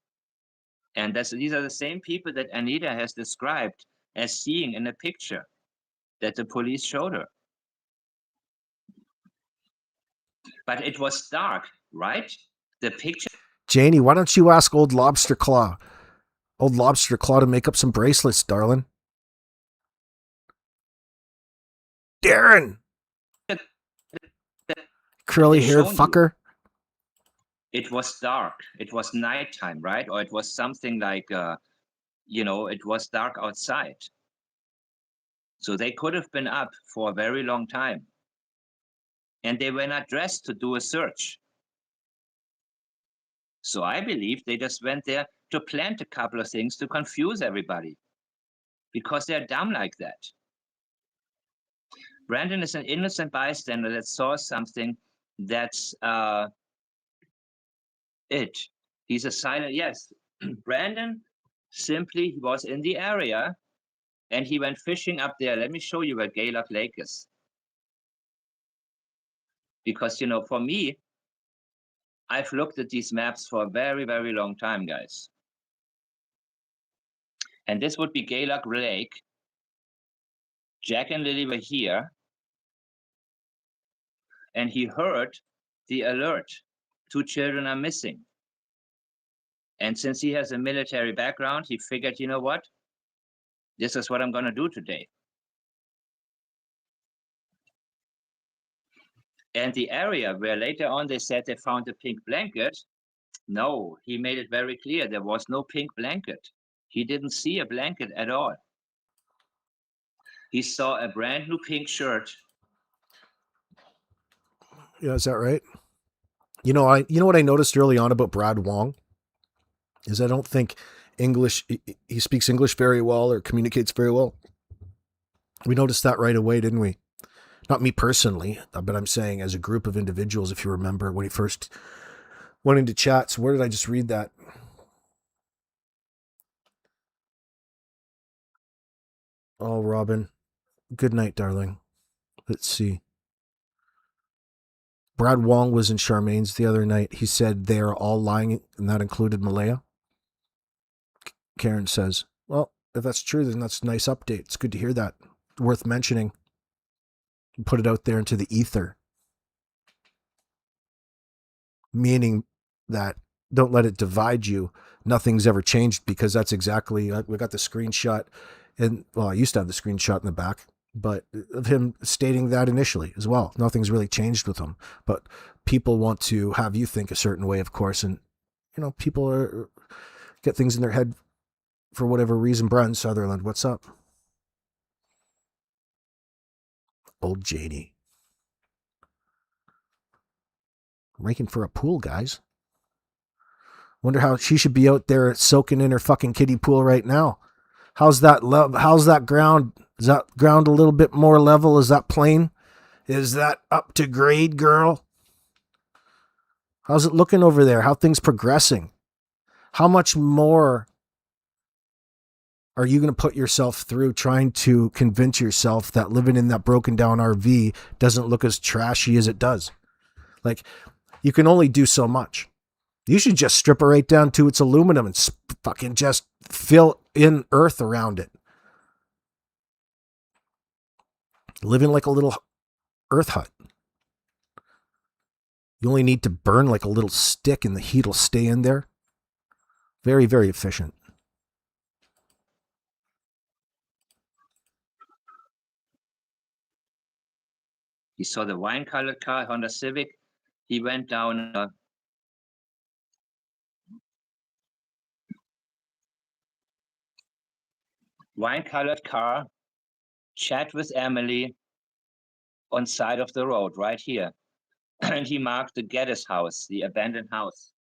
and these are the same people that Anita has described as seeing in a picture that the police showed her. But it was dark, right? The picture... Janie, why don't you ask Old Lobster Claw to make up some bracelets, darling? Darren! Curly-haired fucker. It was dark. It was nighttime, right? Or it was something like, it was dark outside. So they could have been up for a very long time. And they were not dressed to do a search. So I believe they just went there to plant a couple of things to confuse everybody. Because they're dumb like that. Brandon is an innocent bystander that saw something that's it. He's a silent, yes. Brandon simply was in the area and he went fishing up there. Let me show you where Gaylock Lake is. Because, for me, I've looked at these maps for a very, very long time, guys. And this would be Gaylock Lake. Jack and Lily were here. And he heard the alert. 2 children are missing. And since he has a military background, he figured, you know what? This is what I'm going to do today. And the area where later on they said they found a pink blanket, no, he made it very clear there was no pink blanket. He didn't see a blanket at all. He saw a brand new pink shirt. Yeah, is that right? You know what I noticed early on about Brad Wong is I don't think he speaks English very well or communicates very well. We noticed that right away, didn't we? Not me personally, but I'm saying as a group of individuals, if you remember when he first went into chats. Where did I just read that? Oh, Robin. Good night, darling. Let's see. Brad Wong was in Charmaine's the other night. He said they are all lying, and that included Malaya. Karen says, well, if that's true, then that's a nice update. It's good to hear that. Worth mentioning. Put it out there into the ether. Meaning that don't let it divide you. Nothing's ever changed, because that's exactly, we got the screenshot. And well, I used to have the screenshot in the back, but of him stating that initially as well. Nothing's really changed with him, but people want to have you think a certain way, of course. And, people get things in their head for whatever reason. Brian Sutherland, what's up? Old Janie. Raking for a pool, guys. Wonder how she should be out there soaking in her fucking kiddie pool right now. How's that how's that ground? Is that ground a little bit more level? Is that plain? Is that up to grade, girl? How's it looking over there? How things progressing? How much more are you going to put yourself through trying to convince yourself that living in that broken down RV doesn't look as trashy as it does? Like, you can only do so much. You should just strip it right down to its aluminum and fucking just fill in earth around it. Living like a little earth hut. You only need to burn like a little stick and the heat will stay in there. Very, very efficient. He saw the wine-colored car, Honda Civic. He went down wine-colored car, chat with Emily on side of the road right here. And he marked the Geddes house, the abandoned house.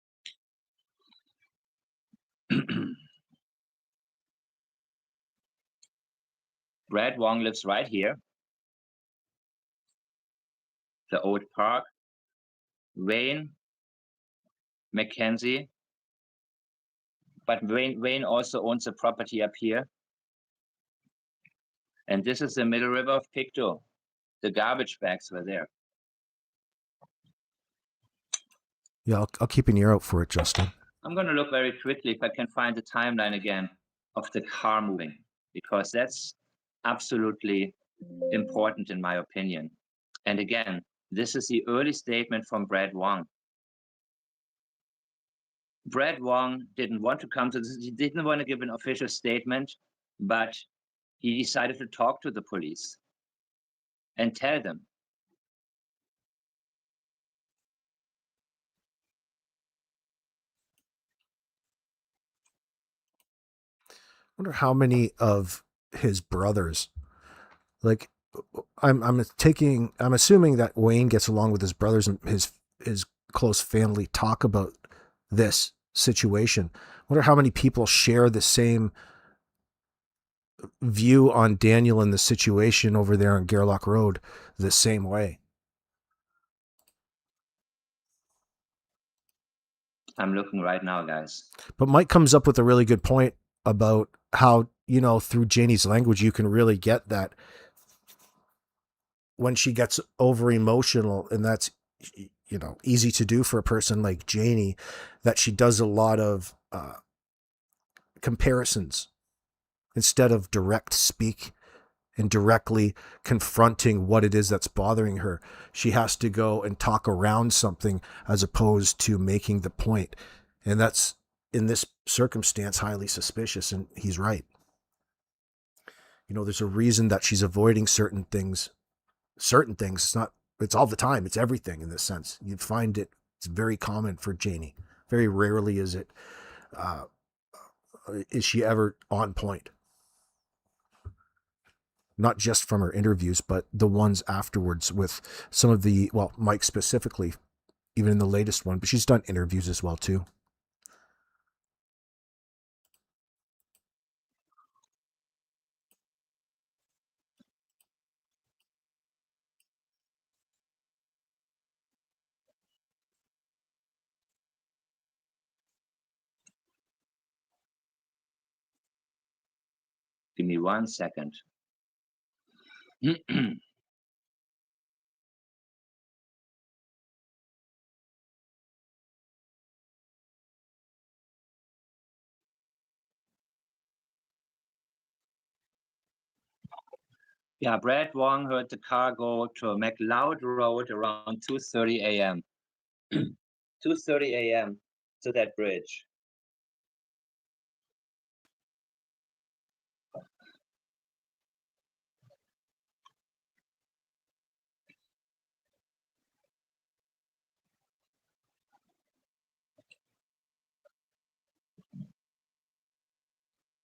Brad Wong lives right here. The old park. Wayne, Mackenzie. But Wayne also owns a property up here. And this is the Middle River of Pictou. The garbage bags were there. Yeah, I'll keep an ear out for it, Justin. I'm going to look very quickly if I can find the timeline again of the car moving, because that's absolutely important in my opinion. And again, this is the early statement from Brad Wong. Brad Wong didn't want to come to this. He didn't want to give an official statement, but he decided to talk to the police and tell them. I wonder how many of his brothers, like, I'm assuming that Wayne gets along with his brothers and his close family talk about this situation. I wonder how many people share the same view on Daniel and the situation over there on Gaylock Road the same way. I'm looking right now, guys. But Mike comes up with a really good point about how, you know, through Janie's language, you can really get that when she gets over emotional, and that's, you know, easy to do for a person like Janie, that she does a lot of comparisons instead of direct speak and directly confronting what it is that's bothering her. She has to go and talk around something as opposed to making the point. And that's, in this circumstance, highly suspicious, and he's right. You know, there's a reason that she's avoiding certain things. It's all the time. It's everything in this sense. You find it's very common for Janie. Very rarely is she ever on point. Not just from her interviews, but the ones afterwards with some of Mike specifically, even in the latest one, but she's done interviews as well too. Give me 1 second. Yeah, Brad Wong heard the car go to McLeod Road around 2:30 a.m. 2:30 a.m. to that bridge.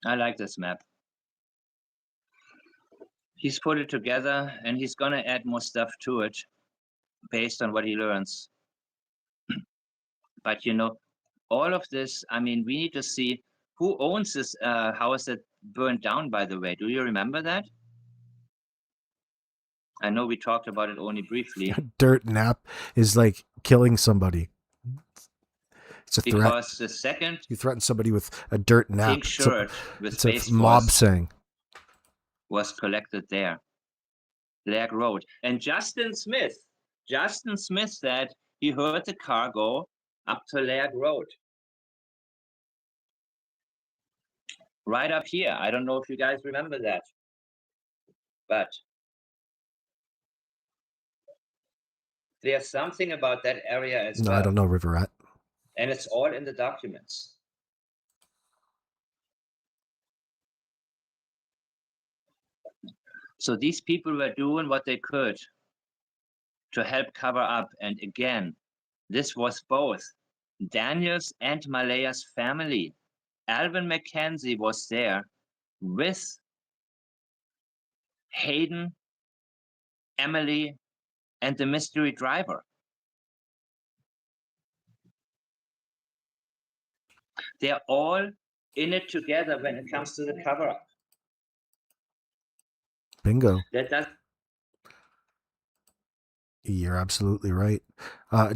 I like this map. He's put it together and he's gonna add more stuff to it based on what he learns. But you know, all of this, I mean, we need to see who owns this house that burned down, by the way. Do you remember that? I know we talked about it only briefly. Dirt nap is like killing somebody. It's a threat. Because the second You threaten somebody with a dirt nap. pink shirt with It's Space a mob Force saying. was collected there, Lag Road. And Justin Smith said he heard the car go up to Lag Road. Right up here. I don't know if you guys remember that. But there's something about that area as well. No, I don't know, Riverette. And it's all in the documents. So these people were doing what they could to help cover up. And again, this was both Daniel's and Malaya's family. Alvin McKenzie was there with Hayden, Emily, and the mystery driver. They're all in it together when it comes to the cover-up. Bingo. That You're absolutely right.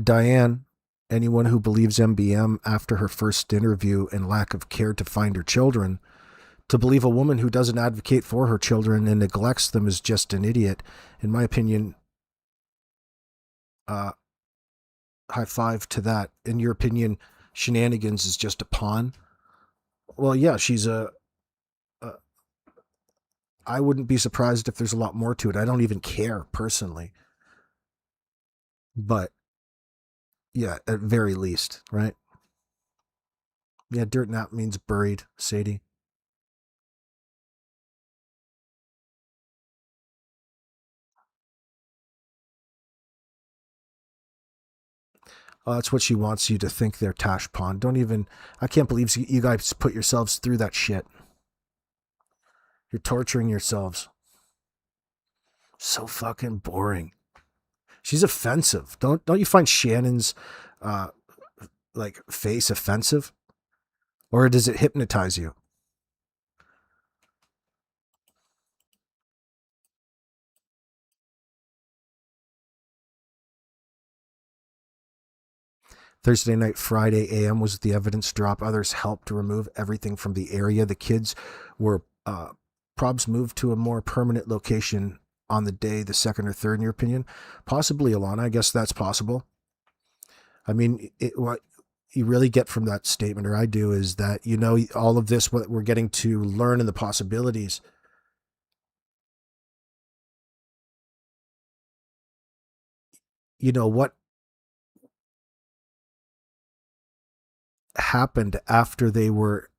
Diane, anyone who believes MBM after her first interview and lack of care to find her children, to believe a woman who doesn't advocate for her children and neglects them is just an idiot. In my opinion, high five to that. In your opinion, Shenanigans is just a pawn? Well, yeah, she's I wouldn't be surprised if there's a lot more to it. I don't even care personally. But yeah, at very least, right? Yeah, dirt nap means buried, Sadie. That's what she wants you to think they're Tash Pond. Don't even, I can't believe you guys put yourselves through that shit. You're torturing yourselves. So fucking boring. She's offensive. Don't you find Shannon's like face offensive? Or does it hypnotize you? Thursday night, Friday AM was the evidence drop. Others helped to remove everything from the area. The kids were probs moved to a more permanent location on the day, the second or third, in your opinion? Possibly, Alana. I guess that's possible. I mean, what you really get from that statement, or I do, is that, you know, all of this, what we're getting to learn and the possibilities. You know, what happened after they were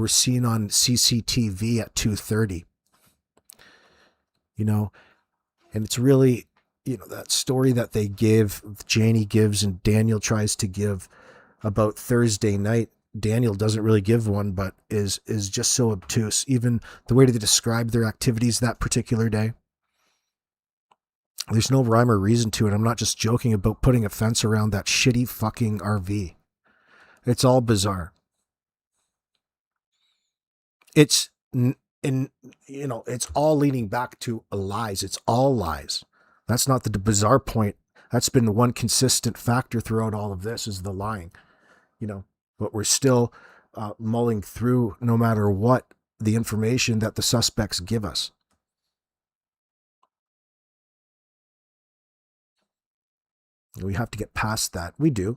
seen on CCTV at 2:30. You know, and it's really, you know, that story that they give, Janie gives and Daniel tries to give about Thursday night. Daniel doesn't really give one, but is just so obtuse. Even the way they describe their activities that particular day. There's no rhyme or reason to it. I'm not just joking about putting a fence around that shitty fucking RV. It's all bizarre. It's, and you know, it's all leading back to lies. It's all lies. That's not the bizarre point. That's been the one consistent factor throughout all of this, is the lying, you know, but we're still mulling through, no matter what, the information that the suspects give us. We have to get past that. We do.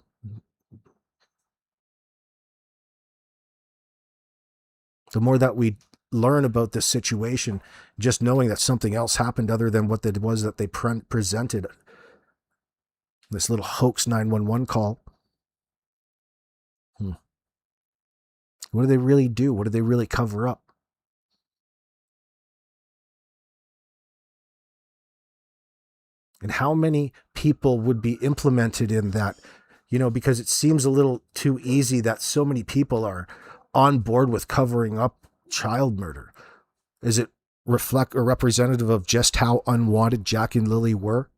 The more that we learn about this situation, just knowing that something else happened other than what it was that they presented, this little hoax 911 call. What do they really do? What do they really cover up? And how many people would be implemented in that? You know, because it seems a little too easy that so many people are on board with covering up child murder. Is it reflect or representative of just how unwanted Jack and Lily were?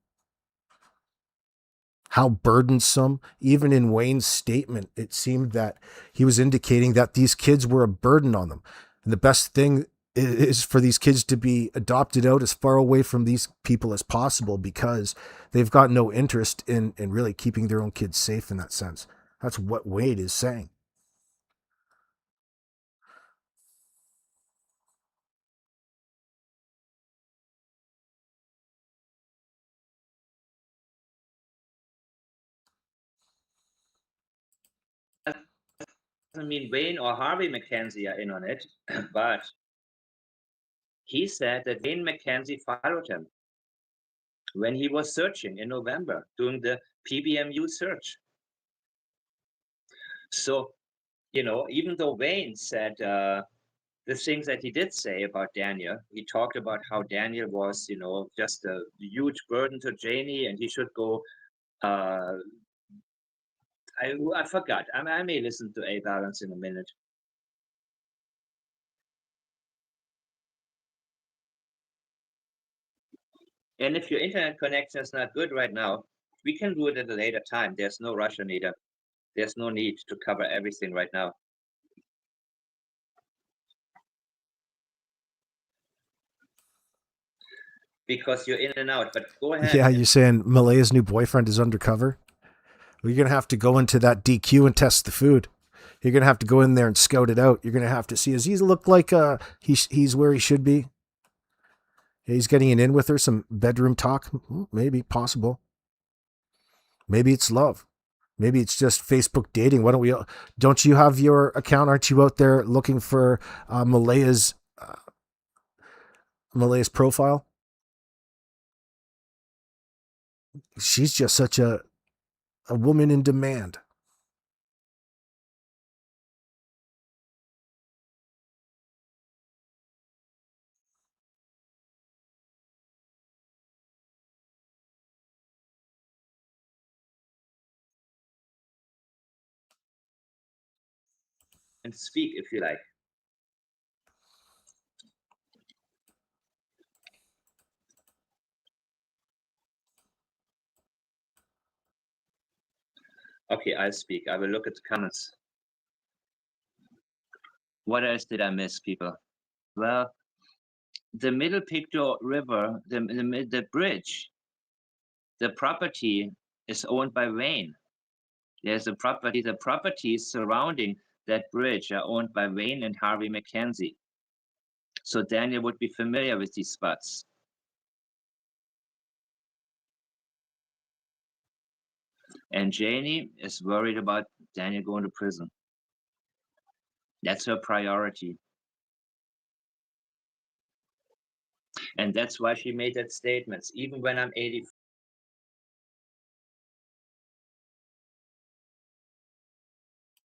How burdensome? Even in Wayne's statement, it seemed that he was indicating that these kids were a burden on them. And the best thing is for these kids to be adopted out as far away from these people as possible, because they've got no interest in really keeping their own kids safe in that sense. That's what Wade is saying. Doesn't mean Wayne or Harvey McKenzie are in on it, but he said that Wayne McKenzie followed him when he was searching in November, doing the PBMU search. So, even though Wayne said the things that he did say about Daniel, he talked about how Daniel was, just a huge burden to Janie, and he should go. I forgot. I may listen to A Balance in a minute. And if your internet connection is not good right now, we can do it at a later time. There's no rush, Anita. There's no need to cover everything right now. Because you're in and out, but go ahead. Yeah, you're saying Malaya's new boyfriend is undercover? Well, you're going to have to go into that DQ and test the food. You're going to have to go in there and scout it out. You're going to have to see, does he look like he's where he should be? He's getting it in with her, some bedroom talk. Maybe, possible. Maybe it's love. Maybe it's just Facebook dating. Why don't you have your account? Aren't you out there looking for Malaya's profile? She's just such a woman in demand. And speak if you like. Okay, I'll speak. I will look at the comments. What else did I miss, people? Well, the Middle Pictou River, the bridge, the property is owned by Wayne. There's a property, the properties surrounding that bridge are owned by Wayne and Harvey McKenzie. So Daniel would be familiar with these spots. And Janie is worried about Daniel going to prison. That's her priority. And that's why she made that statement. Even when I'm 80.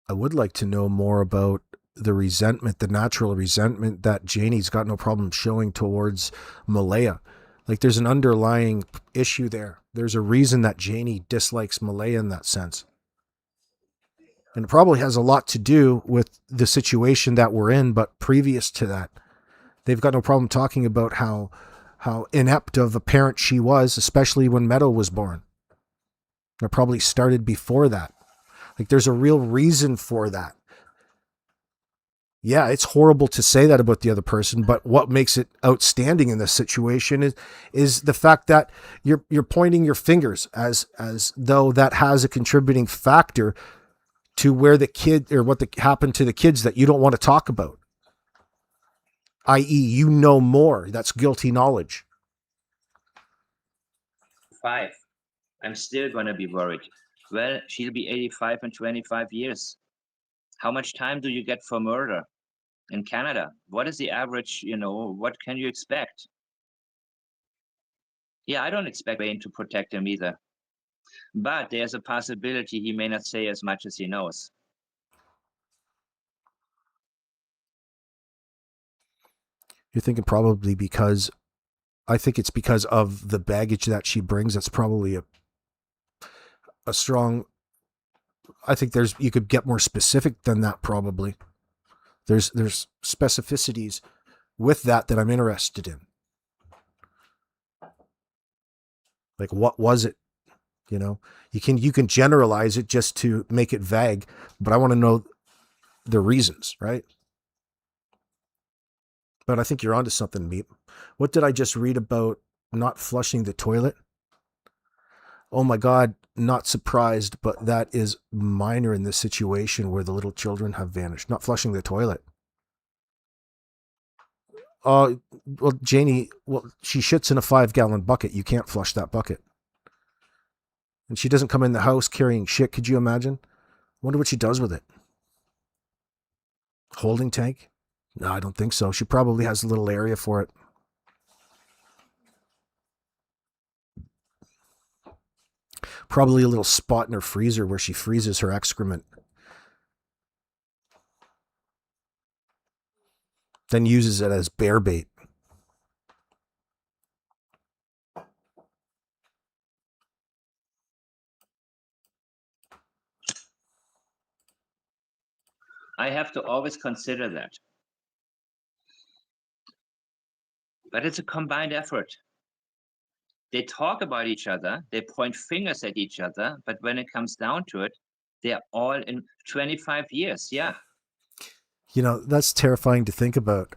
I would like to know more about the resentment, the natural resentment that Janie's got no problem showing towards Malaya. Like there's an underlying issue there. There's a reason that Janie dislikes Malaya in that sense. And it probably has a lot to do with the situation that we're in, but previous to that, they've got no problem talking about how inept of a parent she was, especially when Meadow was born. It probably started before that. Like there's a real reason for that. Yeah, it's horrible to say that about the other person, but what makes it outstanding in this situation is the fact that you're pointing your fingers as though that has a contributing factor to where the kid or what happened to the kids that you don't want to talk about. I.e., you know more. That's guilty knowledge. 5. I'm still going to be worried. Well, she'll be 85 in 25 years. How much time do you get for murder in Canada? What is the average, what can you expect? Yeah, I don't expect Wayne to protect him either. But there's a possibility he may not say as much as he knows. You're thinking probably because, I think it's because of the baggage that she brings. That's probably a strong, I think you could get more specific than that probably. There's specificities with that I'm interested in. Like what was it? You can generalize it just to make it vague, but I want to know the reasons, right? But I think you're onto something, Meep. What did I just read about not flushing the toilet? Oh my God. not surprised, but that is minor in this situation where the little children have vanished. Not flushing the toilet. Well, Janie, she shits in a 5-gallon bucket. You can't flush that bucket. And she doesn't come in the house carrying shit. Could you imagine? Wonder what she does with it. Holding tank? No, I don't think so. She probably has a little area for it. Probably a little spot in her freezer where she freezes her excrement. Then uses it as bear bait. I have to always consider that. But it's a combined effort. They talk about each other, they point fingers at each other, but when it comes down to it, they're all in 25 years, yeah. You know, that's terrifying to think about.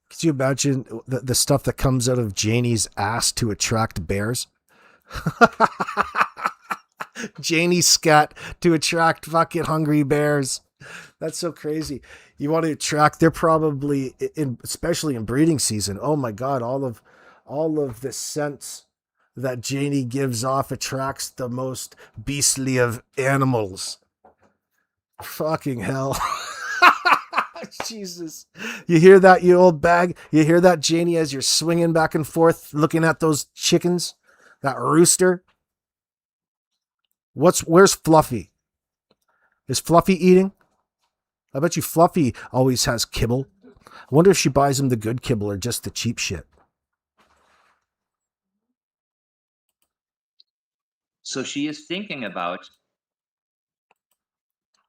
Could you imagine the stuff that comes out of Janie's ass to attract bears? Janie's scat to attract fucking hungry bears. That's so crazy. You want to attract, they're probably, especially in breeding season, oh my God, all of the scents that Janie gives off attracts the most beastly of animals. Fucking hell. Jesus. You hear that, you old bag? You hear that, Janie, as you're swinging back and forth looking at those chickens? That rooster? Where's Fluffy? Is Fluffy eating? I bet you Fluffy always has kibble. I wonder if she buys him the good kibble or just the cheap shit. So she is thinking about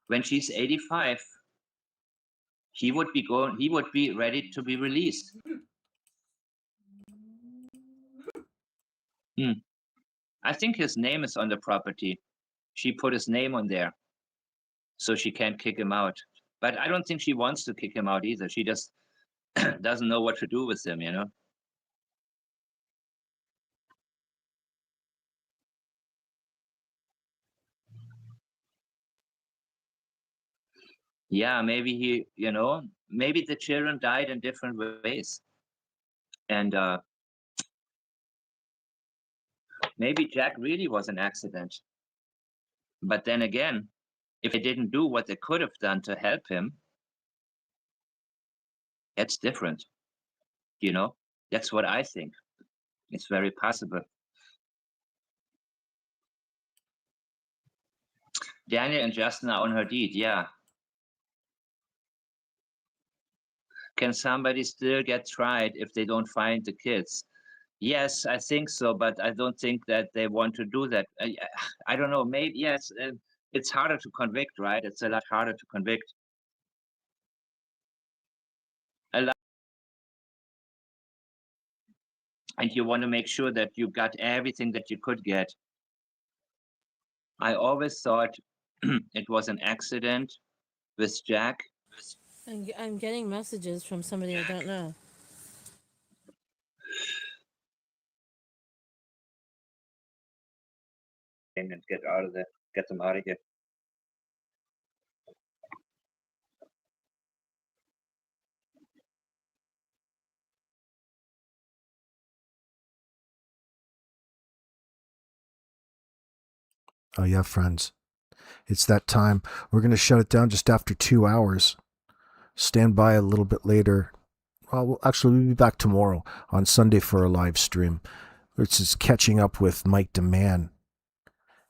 when she's 85, he would be ready to be released. I think his name is on the property. She put his name on there, so she can't kick him out. But I don't think she wants to kick him out either. She just doesn't know what to do with him, you know? Yeah, maybe he, you know, maybe the children died in different ways. And maybe Jack really was an accident. But then again, if they didn't do what they could have done to help him, that's different. You know, that's what I think. It's very possible. Daniel and Justin are on her deed, yeah. Can somebody still get tried if they don't find the kids? Yes, I think so, but I don't think that they want to do that. I don't know, maybe, yes, it's harder to convict, right? It's a lot harder to convict. And you want to make sure that you got everything that you could get. I always thought it was an accident with Jack. I'm getting messages from somebody I don't know. And get out of there, get them out of here. Oh yeah, friends. It's that time. We're going to shut it down just after 2 hours. Stand by a little bit later. Well, actually, we'll be back tomorrow on Sunday for a live stream. It's just catching up with Mike DeMann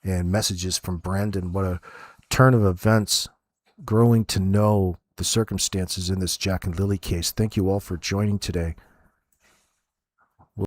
and messages from Brandon. What a turn of events. Growing to know the circumstances in this Jack and Lily case. Thank you all for joining today.